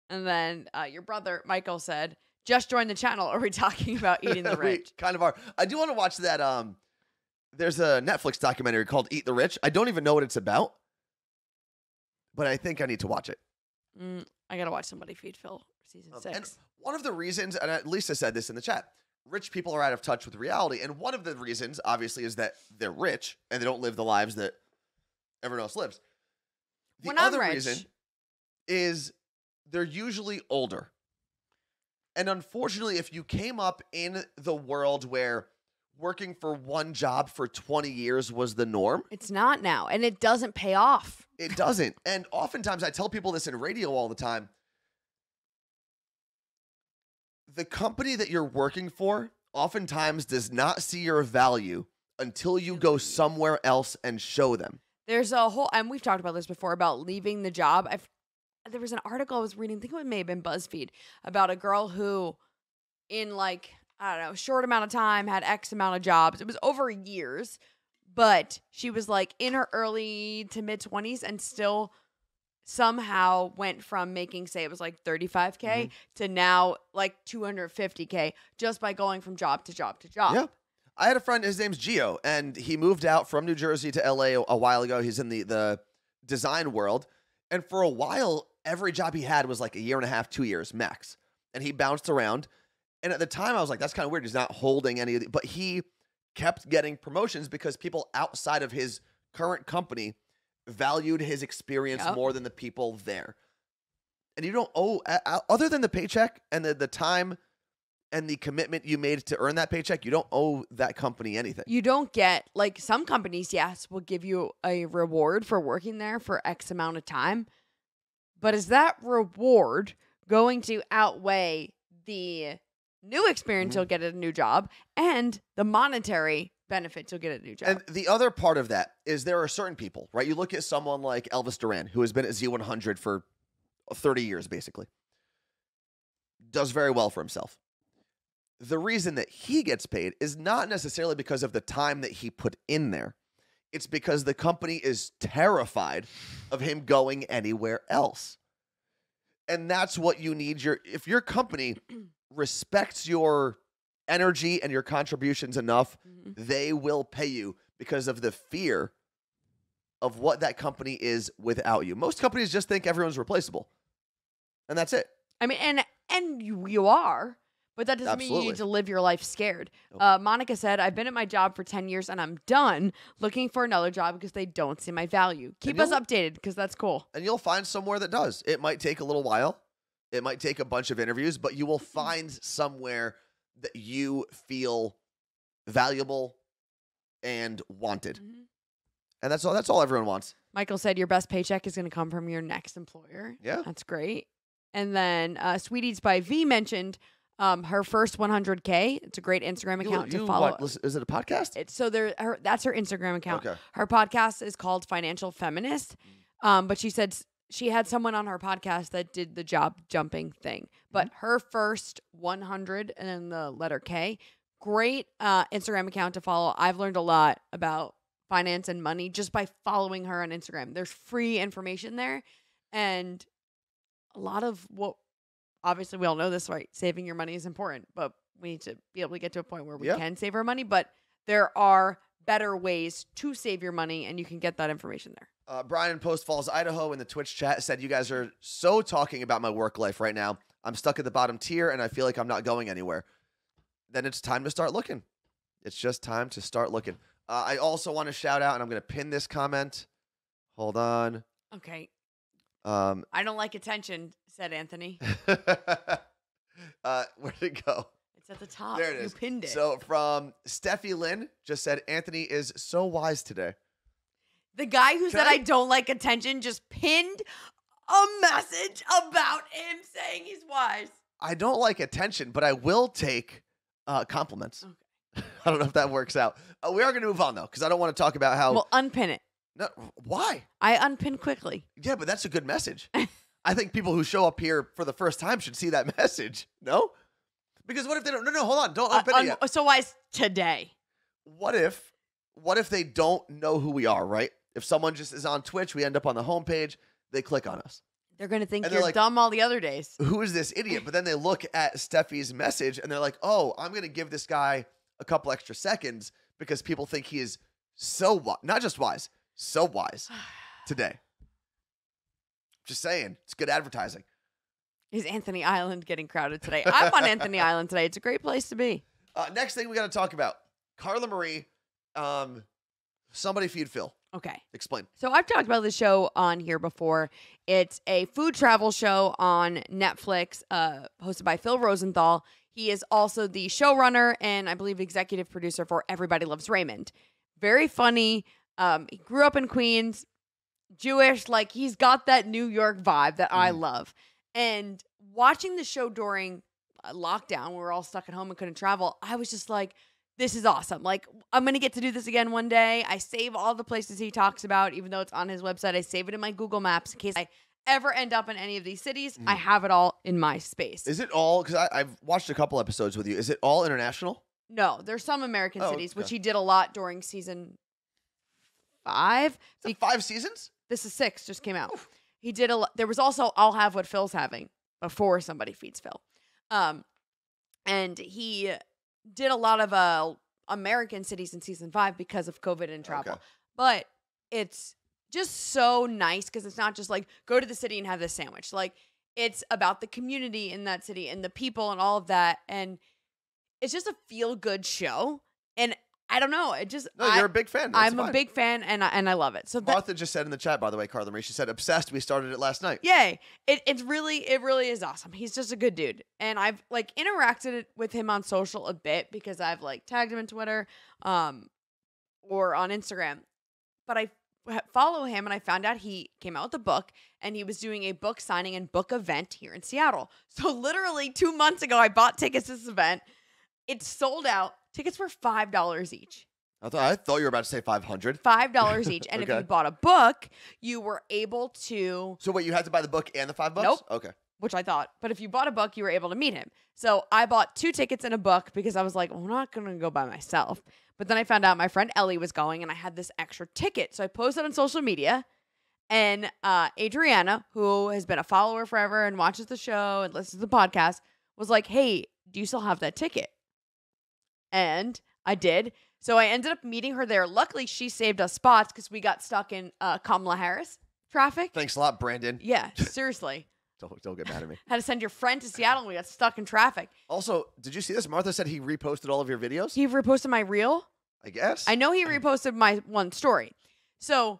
And then your brother, Michael, said, just join the channel. Are we talking about eating the rich? We kind of are. I do want to watch that. There's a Netflix documentary called Eat the Rich. I don't even know what it's about, but I think I need to watch it. I got to watch Somebody Feed Phil season 6. And one of the reasons, and Lisa said this in the chat, rich people are out of touch with reality. And one of the reasons, obviously, is that they're rich and they don't live the lives that everyone else lives. The other reason is they're usually older. And unfortunately, if you came up in the world where working for one job for 20 years was the norm. It's not now, and it doesn't pay off. It doesn't. And oftentimes, I tell people this in radio all the time. The company that you're working for oftentimes does not see your value until you go somewhere else and show them. There's a whole, and we've talked about this before, about leaving the job. There was an article I was reading, I think it may have been BuzzFeed, about a girl who in like, I don't know, short amount of time had X amount of jobs. It was over years, but she was like in her early to mid 20s and still somehow went from making, say it was like 35K to now like 250K just by going from job to job to job. Yeah. I had a friend, his name's Gio, and he moved out from New Jersey to LA a while ago. He's in the design world. And for a while, every job he had was like a year and a half, 2 years max. And he bounced around. And at the time, I was like, that's kind of weird. He's not holding any of the, but he kept getting promotions because people outside of his current company valued his experience more than the people there. And you don't owe, other than the paycheck and the time and the commitment you made to earn that paycheck, you don't owe that company anything. You don't get, like some companies, yes, will give you a reward for working there for X amount of time. But is that reward going to outweigh the new experience you'll get at a new job and the monetary benefits you'll get at a new job? And the other part of that is there are certain people, right? You look at someone like Elvis Duran, who has been at Z100 for 30 years, basically. Does very well for himself. The reason that he gets paid is not necessarily because of the time that he put in there. It's because the company is terrified of him going anywhere else. And that's what you need. If your company respects your energy and your contributions enough, they will pay you because of the fear of what that company is without you. Most companies just think everyone's replaceable. And that's it. I mean, and you are, but that doesn't mean you Absolutely. need to live your life scared. Nope. Monica said, I've been at my job for 10 years and I'm done looking for another job because they don't see my value. Keep us updated because that's cool. And you'll find somewhere that does. It might take a little while. It might take a bunch of interviews, but you will find somewhere that you feel valuable and wanted. Mm-hmm. And that's all everyone wants. Michael said your best paycheck is going to come from your next employer. Yeah. That's great. And then Sweeties by V mentioned her first 100K. It's a great Instagram account to follow. Is it a podcast? That's her Instagram account. Okay. Her podcast is called Financial Feminist. But she said she had someone on her podcast that did the job jumping thing. But her first 100 and then the letter K, great Instagram account to follow. I've learned a lot about finance and money just by following her on Instagram. There's free information there. And a lot of what, obviously we all know this, right? Saving your money is important, but we need to be able to get to a point where we can save our money. But there are better ways to save your money, and you can get that information there. Brian in Post Falls, Idaho, in the Twitch chat said, you guys are so talking about my work life right now. I'm stuck at the bottom tier, and I feel like I'm not going anywhere. Then it's time to start looking. It's just time to start looking. I also want to shout out, and I'm going to pin this comment. Hold on. Okay. I don't like attention, said Anthony. Where'd it go? It's at the top. There it is. You pinned it. So from Steffi Lynn, just said, Anthony is so wise today. The guy who said I don't like attention just pinned a message about him saying he's wise. I don't like attention, but I will take compliments. Okay. I don't know if that works out. We are going to move on, though, because I don't want to talk about how... Well, unpin it. No, why? I unpin quickly. Yeah, but that's a good message. I think people who show up here for the first time should see that message. No? Because what if they don't... No, hold on. Don't unpin it yet. So wise today. What if they don't know who we are, right? If someone just is on Twitch, we end up on the homepage, they click on us. They're going to think you're like, dumb all the other days. Who is this idiot? But then they look at Steffi's message and they're like, oh, I'm going to give this guy a couple extra seconds because people think he is so not just wise, so wise today. Just saying. It's good advertising. Is Anthony Island getting crowded today? I'm on Anthony Island today. It's a great place to be. Next thing we got to talk about. Carla Marie, somebody feed Phil. Okay. Explain. So I've talked about this show on here before. It's a food travel show on Netflix, hosted by Phil Rosenthal. He is also the showrunner and I believe executive producer for Everybody Loves Raymond. Very funny. He grew up in Queens, Jewish. Like, he's got that New York vibe that I love. And watching the show during lockdown, we were all stuck at home and couldn't travel, I was just like, this is awesome. Like, I'm going to get to do this again one day. I save all the places he talks about, even though it's on his website. I save it in my Google Maps in case I ever end up in any of these cities. I have it all in my space. Is it all, because I've watched a couple episodes with you, is it all international? No, there's some American cities, which he did a lot during season 5. Is it 5 seasons? This is 6, just came out. Oof. He did a lot. There was also I'll Have What Phil's Having before Somebody Feeds Phil. And he did a lot of American cities in season 5 because of COVID and travel. Okay. But it's just so nice because it's not just like go to the city and have this sandwich. Like, it's about the community in that city and the people and all of that. And it's just a feel-good show. And I don't know. You're a big fan. I'm a big fan, and I love it. So Martha just said in the chat, by the way, Carla Marie, she said, obsessed. We started it last night. Yay. It really is awesome. He's just a good dude. And I've like interacted with him on social a bit because I've like tagged him in Twitter or on Instagram. But I follow him and I found out he came out with a book and he was doing a book signing and book event here in Seattle. So literally 2 months ago, I bought tickets to this event. It's sold out. Tickets were $5 each. I thought you were about to say $500. $5 each. And if you bought a book, you were able to... So wait, you had to buy the book and the $5? Nope. Okay. Which I thought. But if you bought a book, you were able to meet him. So I bought 2 tickets and a book because I was like, well, I'm not going to go by myself. But then I found out my friend Ellie was going and I had this extra ticket. So I posted on social media. And Adriana, who has been a follower forever and watches the show and listens to the podcast, was like, hey, do you still have that ticket? And I did. So I ended up meeting her there. Luckily, she saved us spots because we got stuck in Kamala Harris traffic. Thanks a lot, Brandon. Yeah, seriously. Don't get mad at me. Had to send your friend to Seattle and we got stuck in traffic. Also, did you see this? Martha said he reposted all of your videos. He reposted my reel. I guess. I know he reposted my one story. So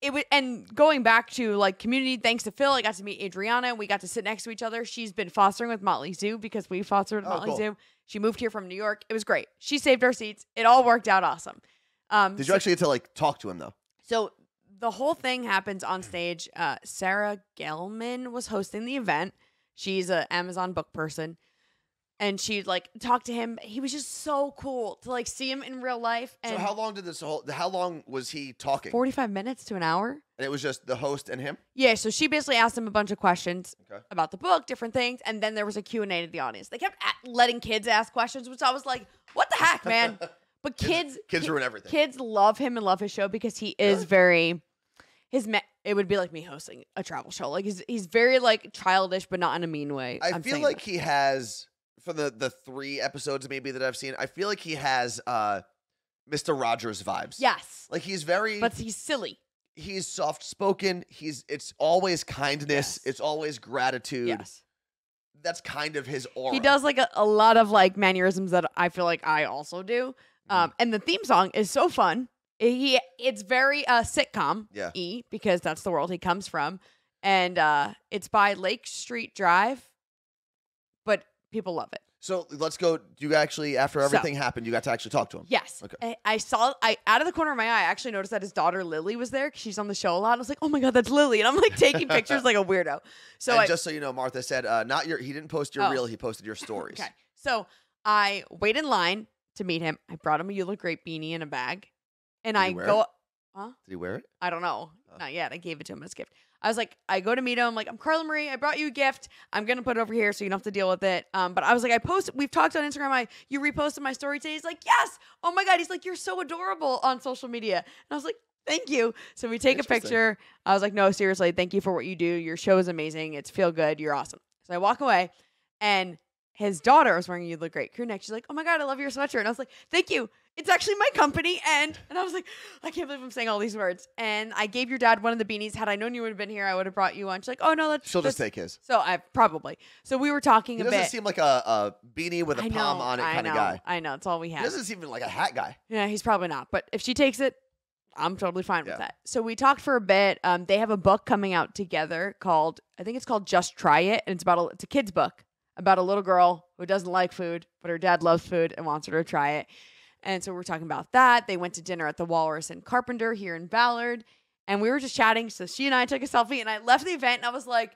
it was, and going back to like community, thanks to Phil, I got to meet Adriana. We got to sit next to each other. She's been fostering with Motley Zoo because we fostered with Motley cool. Zoo. She moved here from New York. It was great. She saved our seats. It all worked out awesome. Did you actually get to like talk to him though? So the whole thing happens on stage. Sarah Gelman was hosting the event. She's an Amazon book person. And she like talked to him. He was just so cool to like see him in real life. And So how long was he talking? 45 minutes to an hour. And it was just the host and him? Yeah, so she basically asked him a bunch of questions Okay. about the book, different things, and then there was a Q&A to the audience. They kept letting kids ask questions, which I was like, what the heck, man? But kids ruin everything. Kids love him and love his show because he is it would be like me hosting a travel show. Like he's very like childish, but not in a mean way. I feel like he has, for the 3 episodes maybe that I've seen, I feel like he has Mr. Rogers vibes. Yes. Like he's very, but he's silly. He's soft spoken. It's always kindness. Yes. It's always gratitude. Yes. That's kind of his aura. He does like a lot of like mannerisms that I feel like I also do. And the theme song is so fun. It's very sitcom-y because that's the world he comes from. And it's by Lake Street Drive, but people love it. So let's go. You actually, after everything happened, you got to actually talk to him. Yes. Okay. I saw, out of the corner of my eye, I actually noticed that his daughter Lily was there because she's on the show a lot. I was like, oh my God, that's Lily. And I'm like taking pictures like a weirdo. So just so you know, Martha said, he didn't post your reel, he posted your stories. Okay. So I wait in line to meet him. I brought him a You Look Great beanie in a bag. And Did he wear it? Huh? Did he wear it? I don't know. Not yet. I gave it to him as a gift. I was like, I go to meet him. I'm like, I'm Carla Marie. I brought you a gift. I'm going to put it over here so you don't have to deal with it. But I was like, we've talked on Instagram. You reposted my story today. He's like, yes. Oh my God. He's like, you're so adorable on social media. And I was like, thank you. So we take a picture. I was like, no, seriously. Thank you for what you do. Your show is amazing. It's feel good. You're awesome. So I walk away and his daughter was wearing You Look Great crew neck. She's like, oh my God, I love your sweatshirt. And I was like, thank you. It's actually my company. And I was like, I can't believe I'm saying all these words. And I gave your dad one of the beanies. Had I known you would have been here, I would have brought you one. She's like, oh no, She'll just take his. So So we were talking a bit. He doesn't seem like a beanie with a palm on it kind of guy. I know. It's all we have. He doesn't seem like a hat guy. Yeah, he's probably not. But if she takes it, I'm totally fine with that. So we talked for a bit. They have a book coming out together called Just Try It. And it's a kid's book about a little girl who doesn't like food, but her dad loves food and wants her to try it. And so we're talking about that. They went to dinner at the Walrus and Carpenter here in Ballard. And we were just chatting. So she and I took a selfie and I left the event and I was like,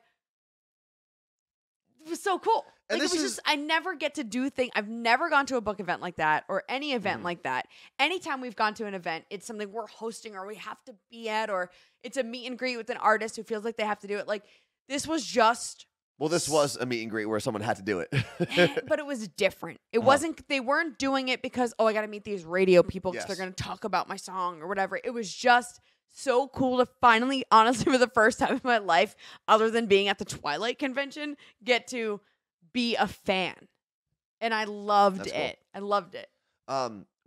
it was so cool. And like, I never get to do things. I've never gone to a book event like that or any event like that. Anytime we've gone to an event, it's something we're hosting or we have to be at, or it's a meet and greet with an artist who feels like they have to do it. Like this was just... Well, this was a meet and greet where someone had to do it. But it was different. It wasn't, they weren't doing it because, I got to meet these radio people because they're going to talk about my song or whatever. It was just so cool to finally, honestly, for the first time in my life, other than being at the Twilight convention, get to be a fan. And I loved it. I loved it.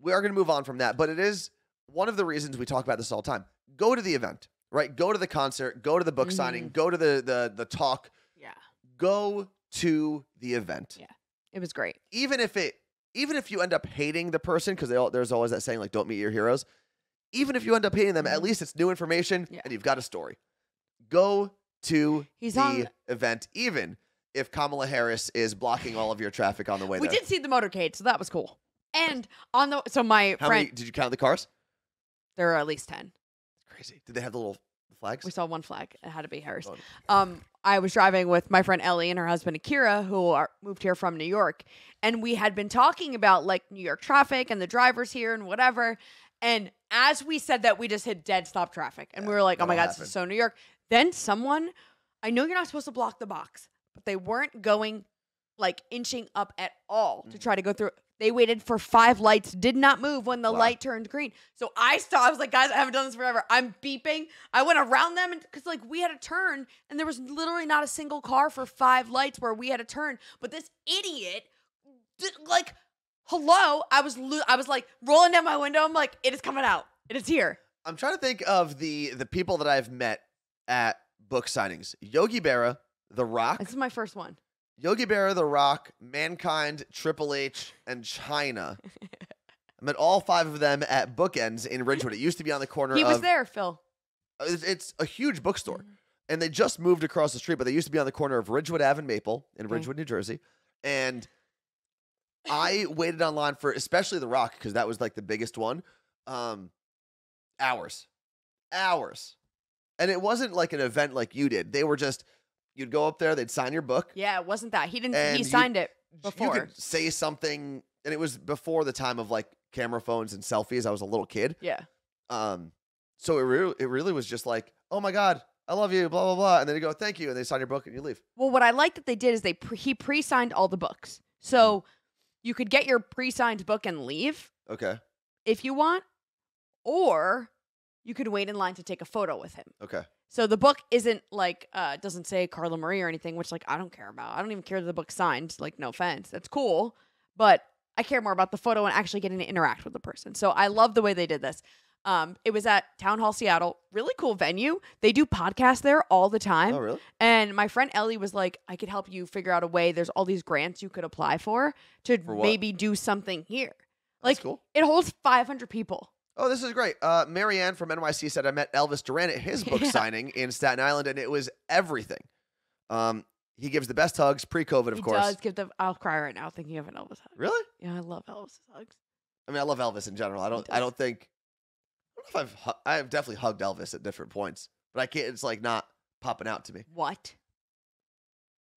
We are going to move on from that, but it is one of the reasons we talk about this all the time. Go to the event, right? Go to the concert, go to the book signing, go to the talk. Yeah. Go to the event. Yeah, it was great. Even if you end up hating the person, because there's always that saying like, "Don't meet your heroes." Even if you end up hating them, at least it's new information and you've got a story. Go to the event, even if Kamala Harris is blocking all of your traffic on the way there. We did see the motorcade, so that was cool. And my How friend, many, did you count the cars? There are at least 10. Crazy. Did they have the little flags? We saw one flag. It had to be Harris. Oh. I was driving with my friend Ellie and her husband Akira, who moved here from New York. And we had been talking about like New York traffic and the drivers here and whatever. And as we said that, we just hit dead stop traffic. And we were like, oh my God, this is so New York. Then I know you're not supposed to block the box, but they weren't going like inching up at all to try to go through. They waited for 5 lights, did not move when the light turned green. So I stopped. I was like, guys, I haven't done this forever. I'm beeping. I went around them because like we had a turn and there was literally not a single car for 5 lights where we had a turn. But this idiot, like, hello. I was like rolling down my window. I'm like, it is coming out. It is here. I'm trying to think of the people that I've met at book signings. Yogi Berra, The Rock, This is my first one. Yogi Berra, The Rock, Mankind, Triple H, and China. I met all 5 of them at Bookends in Ridgewood. It used to be on the corner He of... was there, Phil. It's a huge bookstore. And they just moved across the street, but they used to be on the corner of Ridgewood Ave and Maple in Ridgewood, New Jersey. And I waited online for, especially The Rock, because that was like the biggest one, hours. And it wasn't like an event like you did. They were just, you'd go up there, they'd sign your book. Yeah, it wasn't that. He didn't. And He signed it before. You could say something, and it was before the time of like camera phones and selfies. I was a little kid. Yeah. So it really was just like, oh my God, I love you, blah, blah, blah. And then you go, thank you. And they sign your book and you leave. Well, what I like that they did is he pre-signed all the books. So you could get your pre-signed book and leave Okay. if you want, or you could wait in line to take a photo with him. Okay. So the book isn't like, doesn't say Carla Marie or anything, which like I don't care about. I don't even care that the book's signed. Like, no offense. That's cool. But I care more about the photo and actually getting to interact with the person. So I love the way they did this. It was at Town Hall Seattle. Really cool venue. They do podcasts there all the time. Oh, really? And my friend Ellie was like, I could help you figure out a way. There's all these grants you could apply for maybe do something here. Like, That's cool. It holds 500 people. Oh, this is great. Marianne from NYC said, I met Elvis Duran at his book signing in Staten Island, and it was everything. He gives the best hugs, pre-COVID, of course. He does give them. I'll cry right now thinking of an Elvis hug. Really? Yeah, I love Elvis's hugs. I mean, I love Elvis in general. I don't think I've definitely hugged Elvis at different points, but I can't. It's like not popping out to me. What?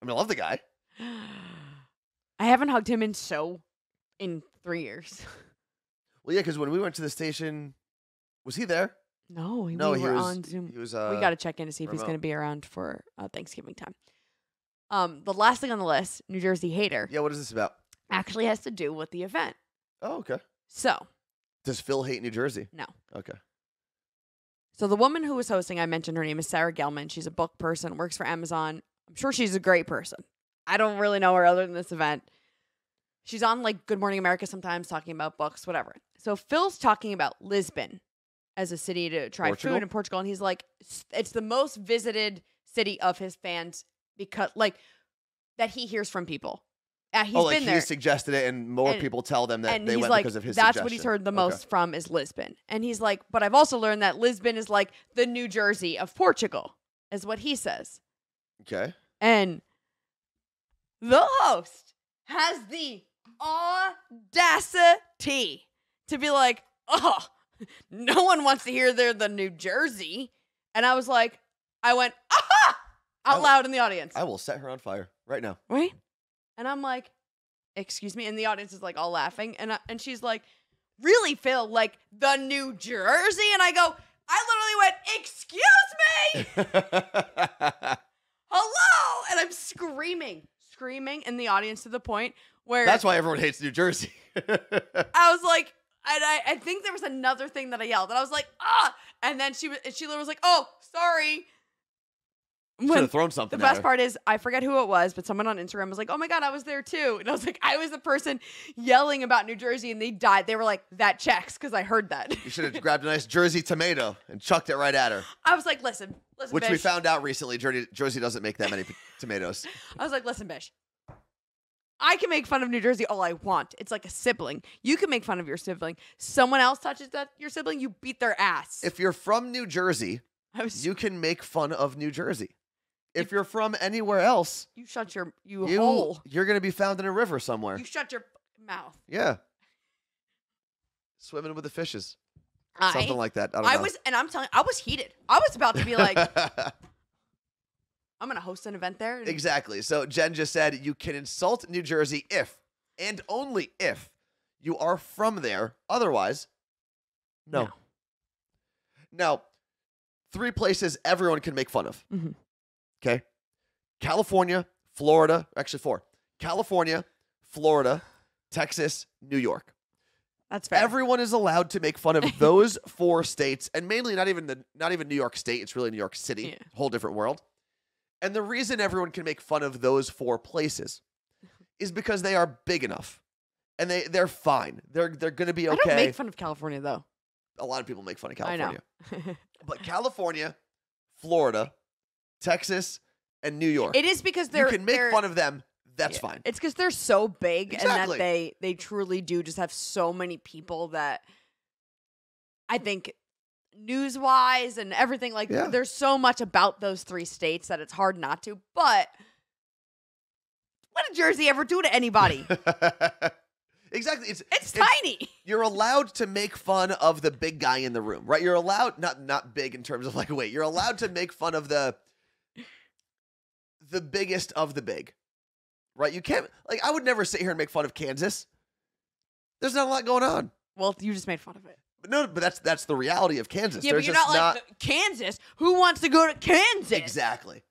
I mean, I love the guy. I haven't hugged him in 3 years. Well, yeah, because when we went to the station, was he there? No, we he were was on Zoom. He was. We got to check in to see if he's remote. going to be around for Thanksgiving time. The last thing on the list, New Jersey Hater, Yeah, what is this about? actually has to do with the event. Oh, okay. So, Does Phil hate New Jersey? no. Okay. So the woman who was hosting, I mentioned her name is Sarah Gelman. She's a book person, works for Amazon. I'm sure she's a great person. I don't really know her other than this event. She's on like Good Morning America sometimes talking about books, whatever. So Phil's talking about Lisbon as a city to try Portugal? food in Portugal. And he's like, it's the most visited city of his fans because like that he hears from people. He's like been there. he suggested it, and more And- people tell them that And they he's went like, because of his that's suggestion. what he's heard the Okay. most from is Lisbon. And he's like, but I've also learned that Lisbon is like the New Jersey of Portugal, is what he says. Okay. And the host has the audacity to be like, oh, no one wants to hear they're the New Jersey. And I was like, I went, aha, out loud in the audience. I will set her on fire right now. Right? And I'm like, excuse me. And the audience is like all laughing. And she's like, really, Phil? Like the New Jersey? And I go, I literally went, excuse me. Hello. And I'm screaming in the audience to the point where That's why everyone hates New Jersey. I was like, and I think there was another thing that I yelled. And I was like, ah. And then she literally was like, oh, sorry. Should have thrown something The at best her. part is, I forget who it was, but someone on Instagram was like, oh my God, I was there too. And I was like, I was the person yelling about New Jersey and they died. They were like, that checks because I heard that. You should have grabbed a nice Jersey tomato and chucked it right at her. I was like, listen, Which we Bish. found out recently, Jersey doesn't make that many tomatoes. I was like, listen, Bish. I can make fun of New Jersey all I want. It's like a sibling. You can make fun of your sibling. Someone else touches your sibling, you beat their ass. If you're from New Jersey, I was, you can make fun of New Jersey. If you're from anywhere else, you shut your hole. you're going to be found in a river somewhere. You shut your mouth. Yeah. Swimming with the fishes. Something like that. I don't know. I'm telling you, I was heated. I was about to be like, I'm going to host an event there. Exactly. So Jen just said you can insult New Jersey if, and only if, you are from there. Otherwise, no. Now, 3 places everyone can make fun of. Mm-hmm. Okay? California, Florida, actually 4. California, Florida, Texas, New York. That's fair. Everyone is allowed to make fun of those 4 states, and mainly not even New York State. It's really New York City, Yeah. whole different world. And the reason everyone can make fun of those 4 places is because they are big enough, and they're fine. They're going to be okay. I don't make fun of California though. A lot of people make fun of I California, know. but California, Florida, Texas, and New York. It is because you can make fun of them. That's fine. It's because they're so big Exactly. and that they truly do just have so many people that I think news-wise and everything, like, there's so much about those 3 states that it's hard not to. But what did Jersey ever do to anybody? Exactly. It's tiny. You're allowed to make fun of the big guy in the room, right? You're allowed, not big in terms of like weight. You're allowed to make fun of the biggest of the big, right? You can't, like, I would never sit here and make fun of Kansas. There's not a lot going on. Well, you just made fun of it. But that's the reality of Kansas. Yeah, There's but you're not like, Kansas? Who wants to go to Kansas? Exactly.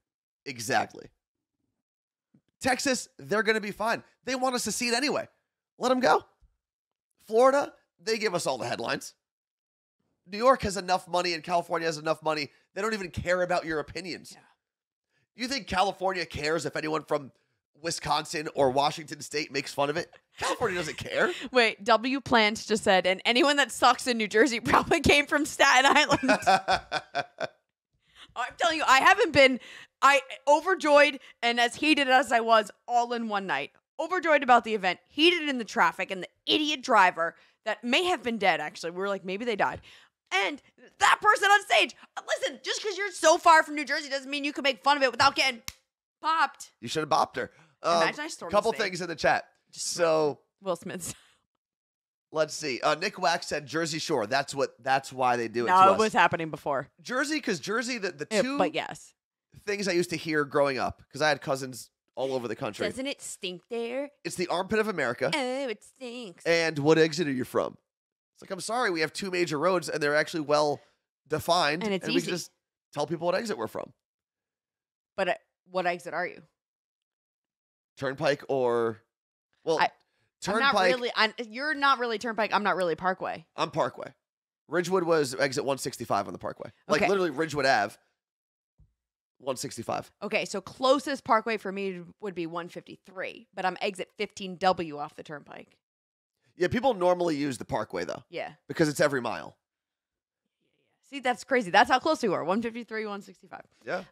Texas, they're going to be fine. They want us to see it anyway. Let them go. Florida, they give us all the headlines. New York has enough money and California has enough money. They don't even care about your opinions. Yeah. You think California cares if anyone from Wisconsin or Washington State makes fun of it? California doesn't care. Wait, W. Plant just said, and anyone that sucks in New Jersey probably came from Staten Island. I'm telling you, I overjoyed and as heated as I was all in one night. Overjoyed about the event, heated in the traffic, and the idiot driver that may have been dead, actually. We were like, maybe they died. And that person on stage. Listen, just because you're so far from New Jersey doesn't mean you can make fun of it without getting popped. You should have bopped her. Imagine I stormed couple the stage. things in the chat. So Will Smith. let's see. Nick Wax said Jersey Shore. That's why they do it. No, to it us. was happening before. Jersey, because Jersey, the two But yes. things I used to hear growing up, because I had cousins all over the country. Doesn't it stink there? It's the armpit of America. Oh, it stinks. And what exit are you from? It's like, I'm sorry, we have 2 major roads and they're actually well defined. And it's we easy. can just tell people what exit we're from. But what exit are you? Turnpike or, well, Turnpike. Turnpike. You're not really Turnpike. I'm not really Parkway. I'm Parkway. Ridgewood was exit 165 on the Parkway. Like Okay. literally Ridgewood Ave, 165. Okay, so closest Parkway for me would be 153, but I'm exit 15W off the Turnpike. Yeah, people normally use the Parkway though, Yeah. because it's every mile. See, that's crazy. That's how close we were. 153, 165. Yeah.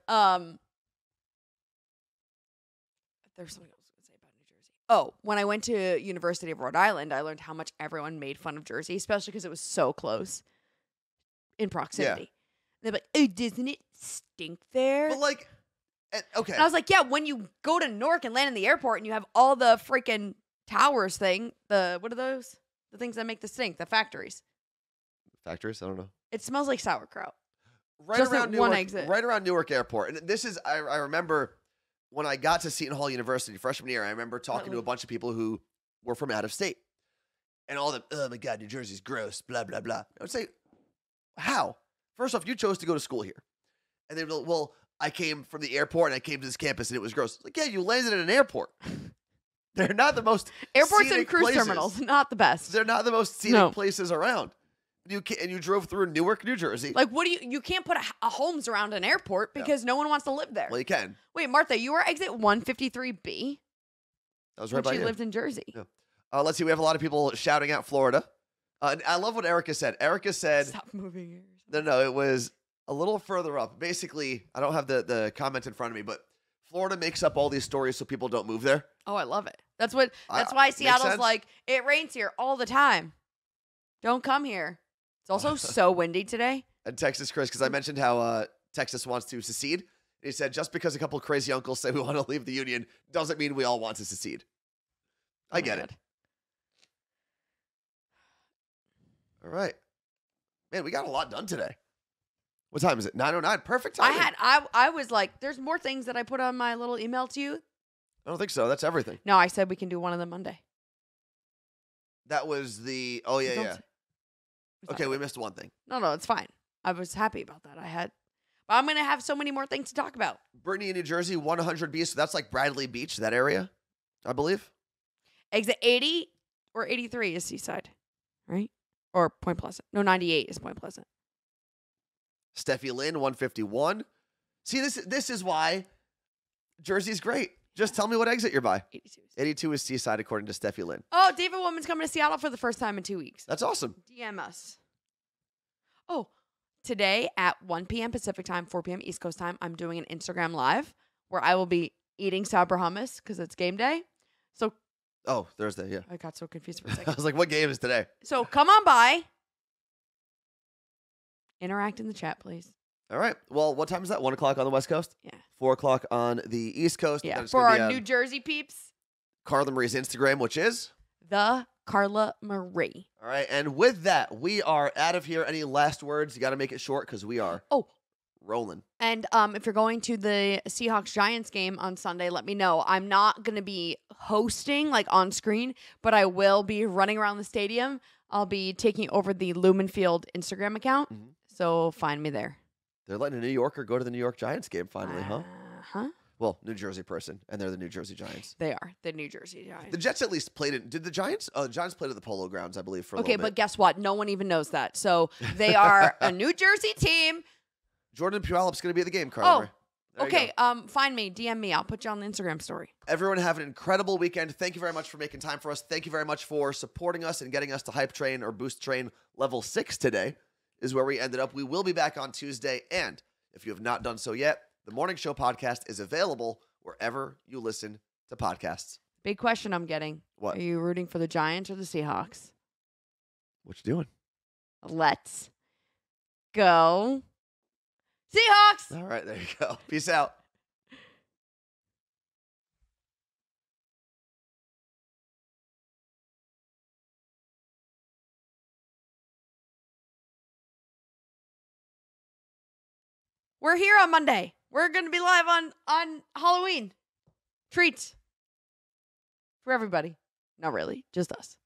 There's something else I was going to say about New Jersey. Oh, when I went to University of Rhode Island, I learned how much everyone made fun of Jersey, especially because it was so close in proximity. They're like, "Oh, doesn't it stink there?" But like, okay. And I was like, "Yeah, when you go to Newark and land in the airport and you have all the freaking towers thing, what are those? The things that make the stink, the factories. Factories? I don't know. It smells like sauerkraut. Right Just around at Newark, one exit. right around Newark Airport. And this is, I remember when I got to Seton Hall University freshman year, I remember talking to a bunch of people who were from out of state. And all the, oh my God, New Jersey's gross, blah, blah, blah. I would say, how? First off, you chose to go to school here. And they were like, well, I came from the airport and I came to this campus and it was gross. Like, yeah, you landed at an airport. They're not the most Airports and scenic cruise places. terminals, not the best. They're not the most scenic places around. And you drove through Newark, New Jersey. Like, what do you can't put a homes around an airport because no one wants to live there. Well, you can. Wait, Martha, you were exit 153B That was right when by she you. lived in Jersey. Yeah. Let's see. We have a lot of people shouting out Florida. And I love what Erica said. Erica said, Stop moving here. no, it was a little further up. Basically, I don't have the comment in front of me, but Florida makes up all these stories so people don't move there. Oh, I love it. That's why Seattle's sense. like, it rains here all the time. Don't come here. It's also so windy today. And Texas Chris, because I mentioned how Texas wants to secede. And he said, just because a couple of crazy uncles say we want to leave the union doesn't mean we all want to secede. I get it. All right. Man, we got a lot done today. What time is it? 9:09. Perfect time. I was like, there's more things that I put on my little email to you. I don't think so. That's everything. No, I said we can do one of them Monday. That was the, oh, yeah, yeah. Okay, we missed one thing. No, it's fine. I was happy about that. But I'm going to have so many more things to talk about. Brittany in New Jersey, 100B. So that's like Bradley Beach, that area, I believe. Exit 80 or 83 is Seaside, right? Or Point Pleasant. No, 98 is Point Pleasant. Steffi Lynn, 151. See, this is why Jersey's great. Just tell me what exit you're by. 82. 82 is Seaside, according to Steffi Lynn. Oh, David Woman's coming to Seattle for the first time in 2 weeks. That's awesome. DM us. Oh, today at 1 p.m. Pacific time, 4 p.m. East Coast time, I'm doing an Instagram Live where I will be eating Sabra hummus because it's game day. So Oh, Thursday, yeah. I got so confused for a I second. was like, what game is today? So come on by. Interact in the chat, please. All right. Well, what time is that? 1 o'clock on the West Coast? Yeah. 4 o'clock on the East Coast. Yeah. Then it's For gonna be our on New Jersey peeps, Carla Marie's Instagram, which is? the Carla Marie. All right. And with that, we are out of here. Any last words? You got to make it short because we are rolling. And if you're going to the Seahawks-Giants game on Sunday, let me know. I'm not going to be hosting like on screen, but I will be running around the stadium. I'll be taking over the Lumenfield Instagram account. Mhm. So find me there. They're letting a New Yorker go to the New York Giants game finally, huh? Huh? Well, New Jersey person, and they're the New Jersey Giants. They are the New Jersey Giants. The Jets at least played it. Did the Giants? Oh, the Giants played at the Polo Grounds, I believe, for a Okay, little but bit. guess what? No one even knows that. So they are a New Jersey team. Jordan Puyallup is going to be at the game, Carla. Oh, okay. Find me, DM me. I'll put you on the Instagram story. Everyone have an incredible weekend. Thank you very much for making time for us. Thank you very much for supporting us and getting us to Hype Train or Boost Train level 6 today is where we ended up. We will be back on Tuesday. And if you have not done so yet, the Morning Show podcast is available wherever you listen to podcasts. Big question I'm getting. What? Are you rooting for the Giants or the Seahawks? What you doing? Let's go. Seahawks! All right, there you go. Peace out. We're here on Monday. We're going to be live on Halloween. Treats for everybody. Not really, just us.